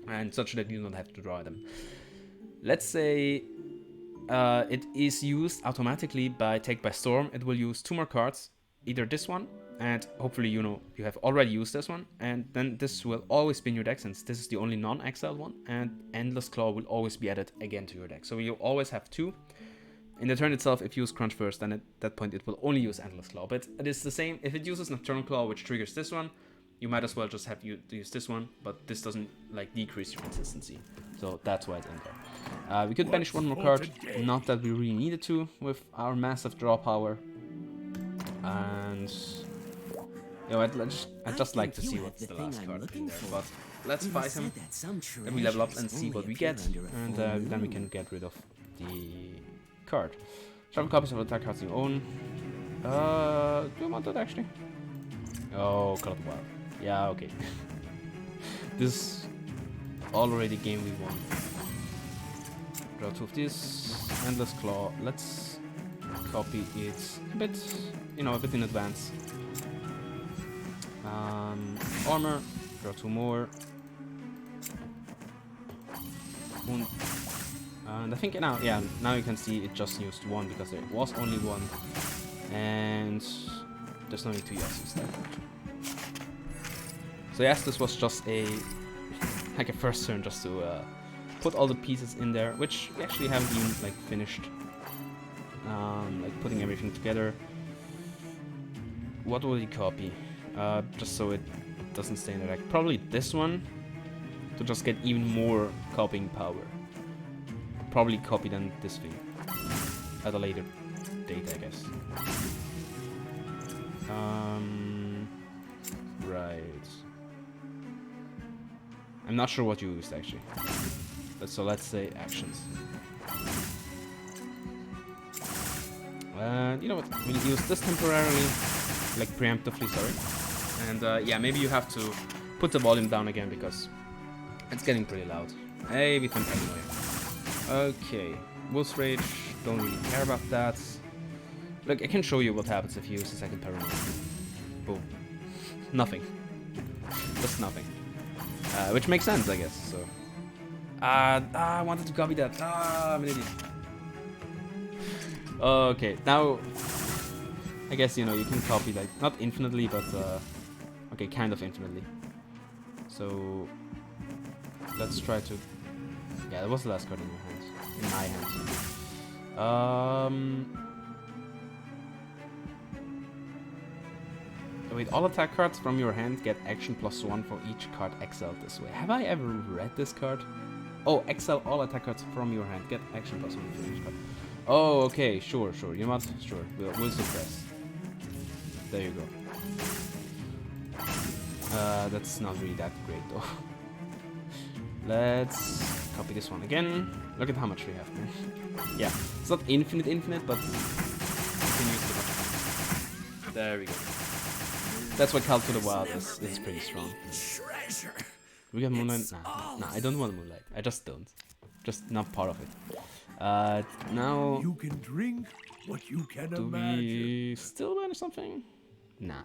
And such that you don't have to draw them. Let's say it is used automatically by Take by Storm. It will use 2 more cards. Either this one, and hopefully you know you have already used this one. And then this will always be in your deck since this is the only non-exiled one. And Endless Claw will always be added again to your deck. So you'll always have 2. In the turn itself, if you use Crunch first, then at that point it will only use Endless Claw. But it is the same. If it uses Nocturnal Claw, which triggers this one, you might as well just have you use this one. But this doesn't like decrease your consistency. So that's why it's in there. We could banish 1 more card. Not that we really needed to with our massive draw power. And you Yo, I'd just like to see what's the last card in there, but let's fight him. Then we level up and see what we get, and then we can get rid of the card. Shuffle copies of attack cards you own. Do you want that actually? Oh, Call of the Wild. Yeah, okay. This already game we won. Draw 2 of this. Endless Claw. Let's copy it a bit, a bit in advance. Armor. Draw 2 more. Wound. And I think now you can see it just used 1 because there was only 1. And there's no need to use that. So yes, this was just a first turn just to put all the pieces in there, which we actually haven't even finished. Putting everything together. What will you copy? Just so it doesn't stay in the deck. Probably this one to just get even more copying power. Probably copy then this thing at a later date, I guess. Right. I'm not sure what you used actually. So let's say actions. You know what? We'll use this temporarily, preemptively, sorry. And yeah, maybe you have to put the volume down again because it's getting pretty loud. Hey, we can Paranoia. Okay, Wolf's Rage, don't really care about that. Look, I can show you what happens if you use a second Paranoia. Boom. Nothing. Just nothing. Which makes sense, I guess, so. I wanted to copy that. I'm an idiot. Okay, now I guess you can copy not infinitely, but okay, kind of infinitely. So let's try to. Yeah, that was the last card in your hands. In my hands. Wait, all attack cards from your hand get action +1 for each card exiled this way. Have I ever read this card? Oh, exile all attack cards from your hand. Get action +1 for each card. Oh, okay, sure. You know what? Sure, we'll suppress. There you go. That's not really that great though. Let's copy this one again. Look at how much we have, man. Yeah, it's not infinite, but we can use it much. There we go. That's why Call to the Wild is pretty strong. Treasure. We have Moonlight? Nah, I don't want Moonlight. I just don't. Just not part of it. Now... You can drink what you can do imagine. we still banish something? Nah.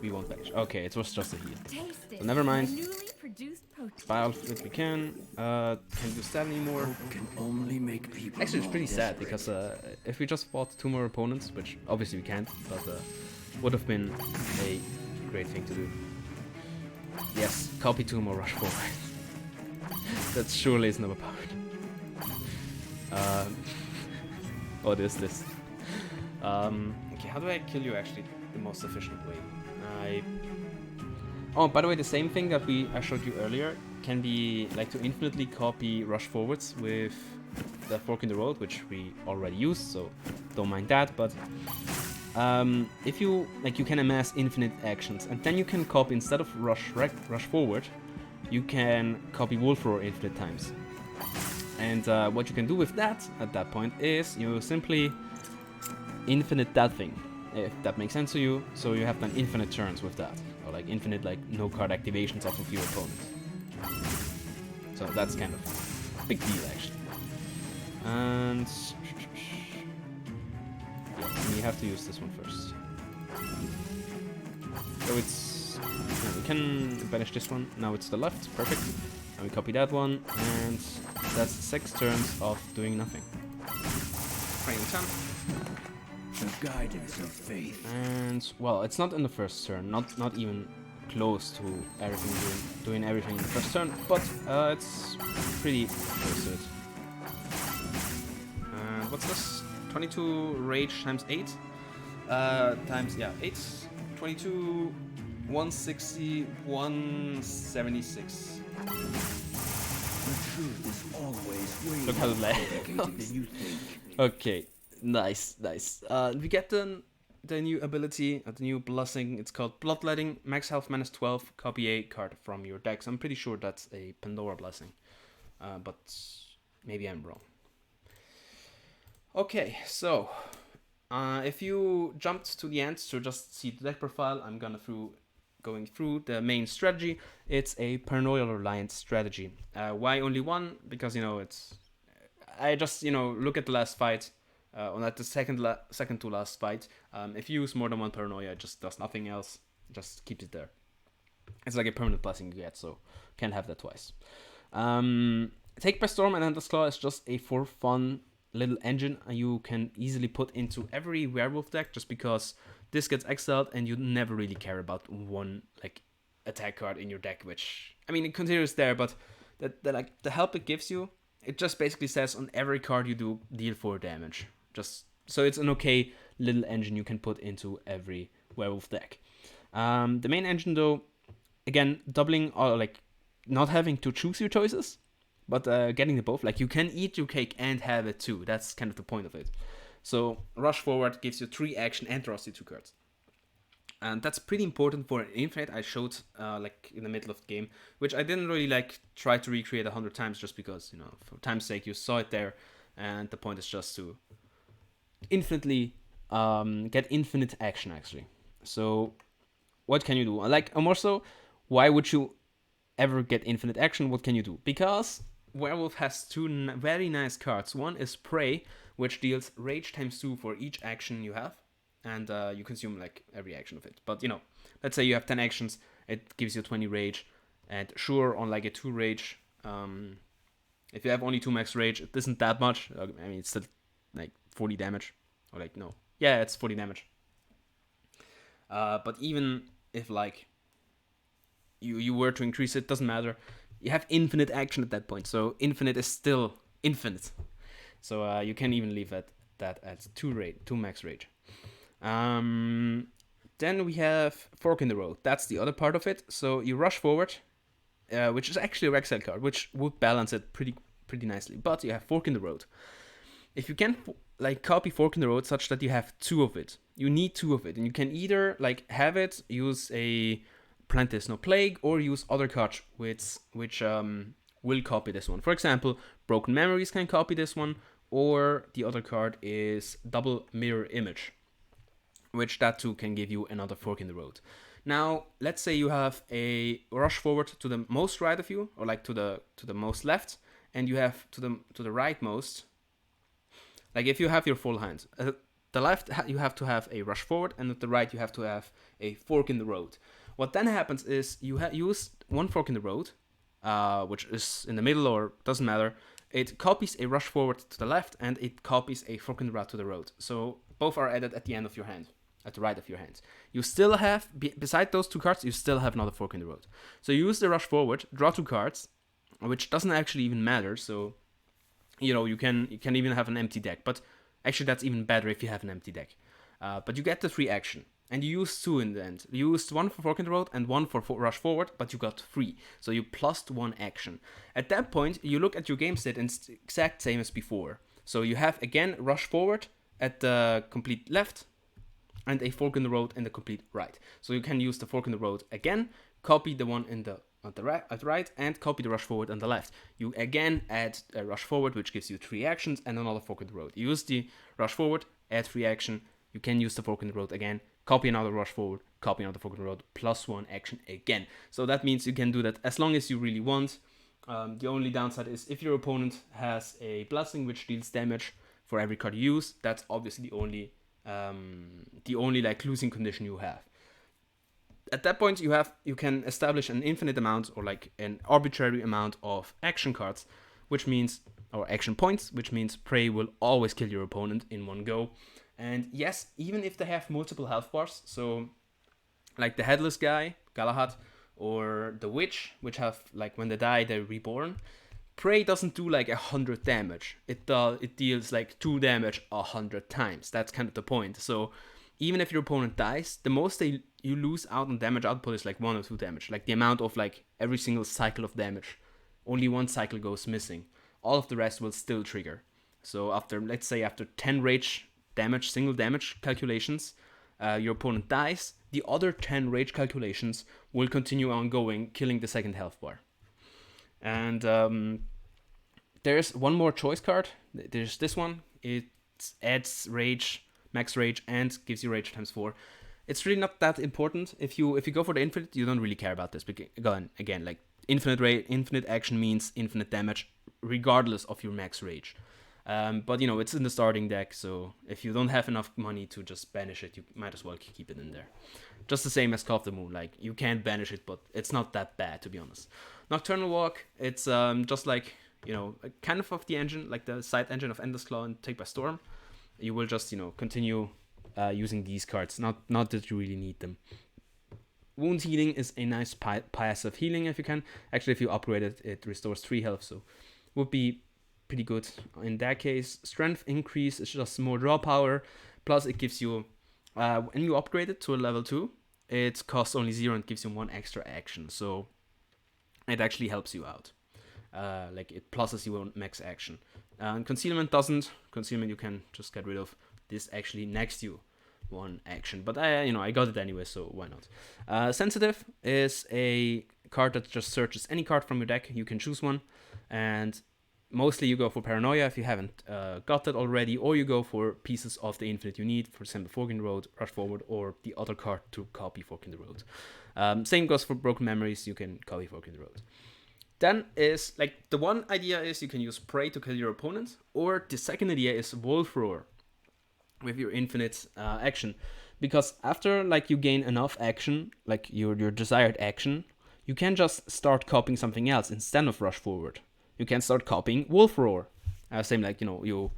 We won't banish. Okay, it was just a heal. So never mind. Buy all of it we can. Can't do that anymore. Can only make people. Actually, it's pretty sad because if we just fought 2 more opponents, which obviously we can't, but would have been a great thing to do. Yes, copy 2 more rush forward. That surely is overpowered. What is this? Okay, how do I kill you actually the most efficient way? Oh, by the way, the same thing that I showed you earlier can be to infinitely copy rush forwards with the fork in the road, which we already used, so don't mind that. But if you you can amass infinite actions, and then you can copy instead of rush forward, you can copy Wolf Roar infinite times. And what you can do with that at that point is you simply infinite that thing, if that makes sense to you. So you have then infinite turns with that, or infinite no card activations off of your opponent. So that's kind of a big deal actually. And yeah, you have to use this one first. So it's we can banish this one. Now it's the left, perfect. And we copy that one, and that's 6 turns of doing nothing. Training 10. The guidance of faith. And well, it's not in the first turn, not even close to everything doing everything in the first turn, but it's pretty close to it. And what's this? 22 rage times 8? Times 8. 22, 160, 176. The truth is always way Look how more complicated than you think. Okay, Nice, nice. We get the new ability, the new blessing. It's called Bloodletting. Max health -12. Copy a card from your deck. So I'm pretty sure that's a Pandora blessing, but maybe I'm wrong. Okay, so if you jumped to the end to just see the deck profile, I'm going through the main strategy. It's a Paranoia Alliance strategy. Why only one? Because I just look at the last fight. On at the second to last fight, if you use more than one Paranoia, it just does nothing else. Just keeps it there. It's like a permanent blessing you get, so can't have that twice. Take by Storm and Endless Claw is just a for fun little engine you can easily put into every werewolf deck, just because this gets exiled and you never really care about one like attack card in your deck. Which I mean, it continues there, but the help it gives you, it just basically says on every card you do, deal 4 damage. Just so it's an okay little engine you can put into every werewolf deck. The main engine though, again, doubling or like not having to choose your choices, but getting them both. Like you can eat your cake and have it too. That's kind of the point of it. So Rush Forward gives you 3 action and draws you 2 cards. And that's pretty important for an infinite. I showed like in the middle of the game, which I didn't really like try to recreate 100 times, just because for time's sake you saw it there, and the point is just to infinitely get infinite action actually. So what can you do? Like more so, why would you ever get infinite action? What can you do? Because Werewolf has 2 very nice cards. One is Prey, which deals rage ×2 for each action you have. And you consume like every action of it. But let's say you have 10 actions, it gives you 20 rage. And sure, on like a 2 rage, if you have only 2 max rage, it isn't that much. I mean, it's still like 40 damage. Or like, no. Yeah, it's 40 damage. But even if like you were to increase it, doesn't matter. You have infinite action at that point. So infinite is still infinite. So you can even leave that at 2 max rage. Then we have Fork in the Road. That's the other part of it. So you rush forward, which is actually a Rexile card, which would balance it pretty nicely. But you have Fork in the Road. If you can like copy Fork in the Road such that you have 2 of it, you need 2 of it, and you can either like have it use a Plant This No Plague or use other cards which will copy this one. For example, Broken Memories can copy this one, or the other card is Double Mirror Image, which that too can give you another Fork in the Road. Now, let's say you have a rush forward to the most right of you, or like to the most left, and you have to the right most. Like if you have your full hand, the left you have to have a rush forward, and at the right you have to have a Fork in the Road. What then happens is you use one Fork in the Road, which is in the middle or doesn't matter. It copies a rush forward to the left, and it copies a Fork in the Road to the road. So both are added at the end of your hand. At the right of your hand. You still have, beside those 2 cards, you still have another Fork in the Road. So you use the rush forward, draw 2 cards, which doesn't actually even matter. So, you can even have an empty deck. But actually that's even better if you have an empty deck. But you get the 3 action. And you use 2 in the end. You used 1 for Fork in the Road and 1 for rush forward, but you got 3. So you plussed 1 action. At that point, you look at your game state and it's the exact same as before. So you have, again, rush forward at the complete left, and a Fork in the Road in the complete right. So you can use the Fork in the Road again, copy the one at the right, and copy the rush forward on the left. You again add a rush forward, which gives you 3 actions, and another Fork in the Road. You use the rush forward, add 3 action. You can use the Fork in the Road again, copy another rush forward, copy another Fork in the Road, plus 1 action again. So that means you can do that as long as you really want. The only downside is if your opponent has a blessing which deals damage for every card you use. That's obviously the only like losing condition you have. At that point you can establish an infinite amount or like an arbitrary amount of action cards, which means, or action points, which means Prey will always kill your opponent in one go. And yes, even if they have multiple health bars, so like the headless guy, Galahad, or the witch, which have like when they die they're reborn, Prey doesn't do like 100 damage. It deals like 2 damage 100 times. That's kind of the point. So even if your opponent dies, the most you lose out on damage output is like 1 or 2 damage. Like the amount of like every single cycle of damage. Only 1 cycle goes missing. All of the rest will still trigger. So after 10 rage damage, single damage calculations, your opponent dies, the other 10 rage calculations will continue on going, killing the second health bar. And there's one more choice card. There's this one. It adds rage, max rage, and gives you rage times 4. It's really not that important. If you go for the infinite, you don't really care about this. Because again, like infinite action means infinite damage, regardless of your max rage. But you know, it's in the starting deck, so if you don't have enough money to just banish it, you might as well keep it in there. Just the same as Call of the Moon, like you can't banish it, but it's not that bad, to be honest. Nocturnal Walk, it's just like, you know, kind of the engine, like the side engine of Endless Claw and Take by Storm. You will just, you know, continue using these cards, not that you really need them. Wound Healing is a nice passive healing if you can. Actually, if you upgrade it, it restores 3 health, so would be pretty good in that case. Strength Increase is just more draw power, plus it gives you, when you upgrade it to a level 2, it costs only 0 and gives you 1 extra action, so it actually helps you out. Like it pluses you on max action. Concealment doesn't. Concealment you can just get rid of. This actually next you 1 action, but I got it anyway, so why not? Sensitive is a card that just searches any card from your deck. You can choose one, and mostly you go for Paranoia if you haven't got that already, or you go for pieces of the infinite you need, for example Fork in the Road, Rush Forward, or the other card to copy Fork in the Road. Same goes for Broken Memories, you can copy Fork in the Road. Then is, like, the one idea is you can use Prey to kill your opponent, or the second idea is Wolf Roar with your infinite action, because after like you gain enough action, like your desired action, you can just start copying something else instead of Rush Forward. You can start copying Wolf Roar. Same, like, you know,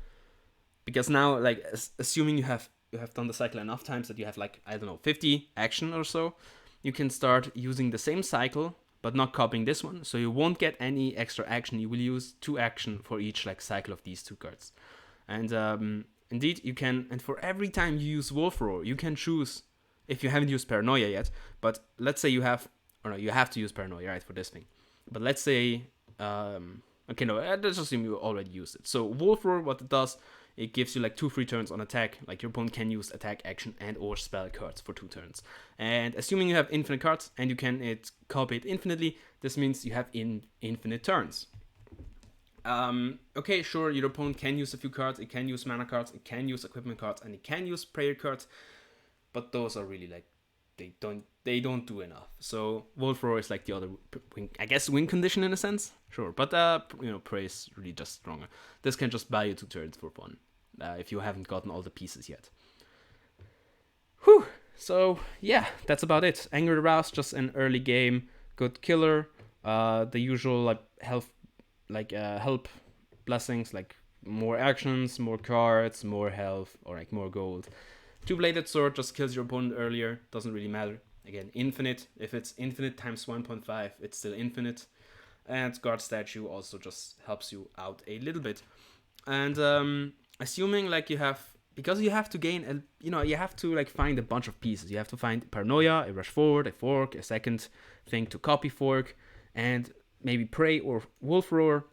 because now, like, assuming you have done the cycle enough times that you have, like, I don't know, 50 action or so, you can start using the same cycle but not copying this one, so you won't get any extra action. You will use 2 action for each like cycle of these 2 cards. And indeed, you can, and for every time you use Wolf Roar, you can choose, if you haven't used Paranoia yet, but let's say you have to use Paranoia, right, for this thing. But let's say, okay, no, let's assume you already used it. So Wolf Roar, what it does, it gives you like 2 free turns on attack. Like your opponent can use attack, action, and or spell cards for 2 turns. And assuming you have infinite cards and you can copy it infinitely, this means you have infinite turns. Okay, sure, your opponent can use a few cards, it can use mana cards, it can use equipment cards, and it can use prayer cards, but those are really like, they don't do enough. So Wolf Roar is like the other win condition in a sense, sure, but Prey is really just stronger. This can just buy you 2 turns for fun, if you haven't gotten all the pieces yet. Whew. So yeah, that's about it. Anger Aroused, just an early game, good killer. The usual like health, like help blessings, like more actions, more cards, more health, or like more gold. Two-bladed sword just kills your opponent earlier, doesn't really matter. Again, infinite. If it's infinite times 1.5, it's still infinite. And guard statue also just helps you out a little bit. And assuming like you have, because you have to gain, you have to like find a bunch of pieces. You have to find Paranoia, a Rush Forward, a Fork, a second thing to copy Fork, and maybe Prey or Wolf Roar.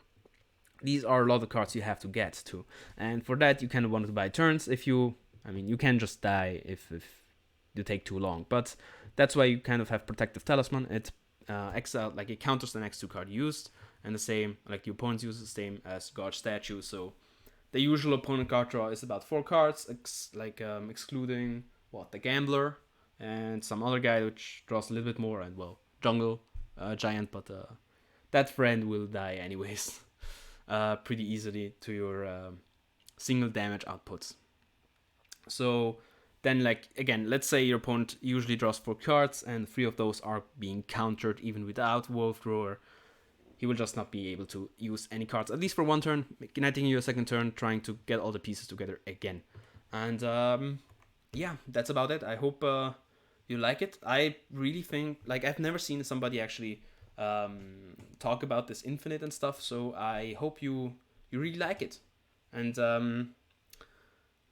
These are a lot of cards you have to get to. And for that, you kind of want to buy turns. You can just die if you take too long. But that's why you kind of have Protective Talisman. It it counters the next 2 card used. And the same, like the opponent's use the same as Guard Statue. So the usual opponent card draw is about 4 cards, excluding, the Gambler and some other guy which draws a little bit more. And, Jungle Giant, but that friend will die anyways. Pretty easily to your single damage outputs. So then, like, again, let's say your opponent usually draws 4 cards and 3 of those are being countered even without Wolf Roar. He will just not be able to use any cards, at least for 1 turn, igniting you a second turn, trying to get all the pieces together again. And yeah, that's about it. I hope you like it. I really think, like, I've never seen somebody actually talk about this infinite and stuff, so I hope you really like it. And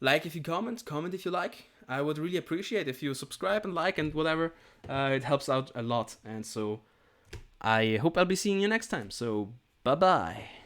like if you comment if you like. I would really appreciate if you subscribe and like and whatever. It helps out a lot. And so I hope I'll be seeing you next time. So bye bye.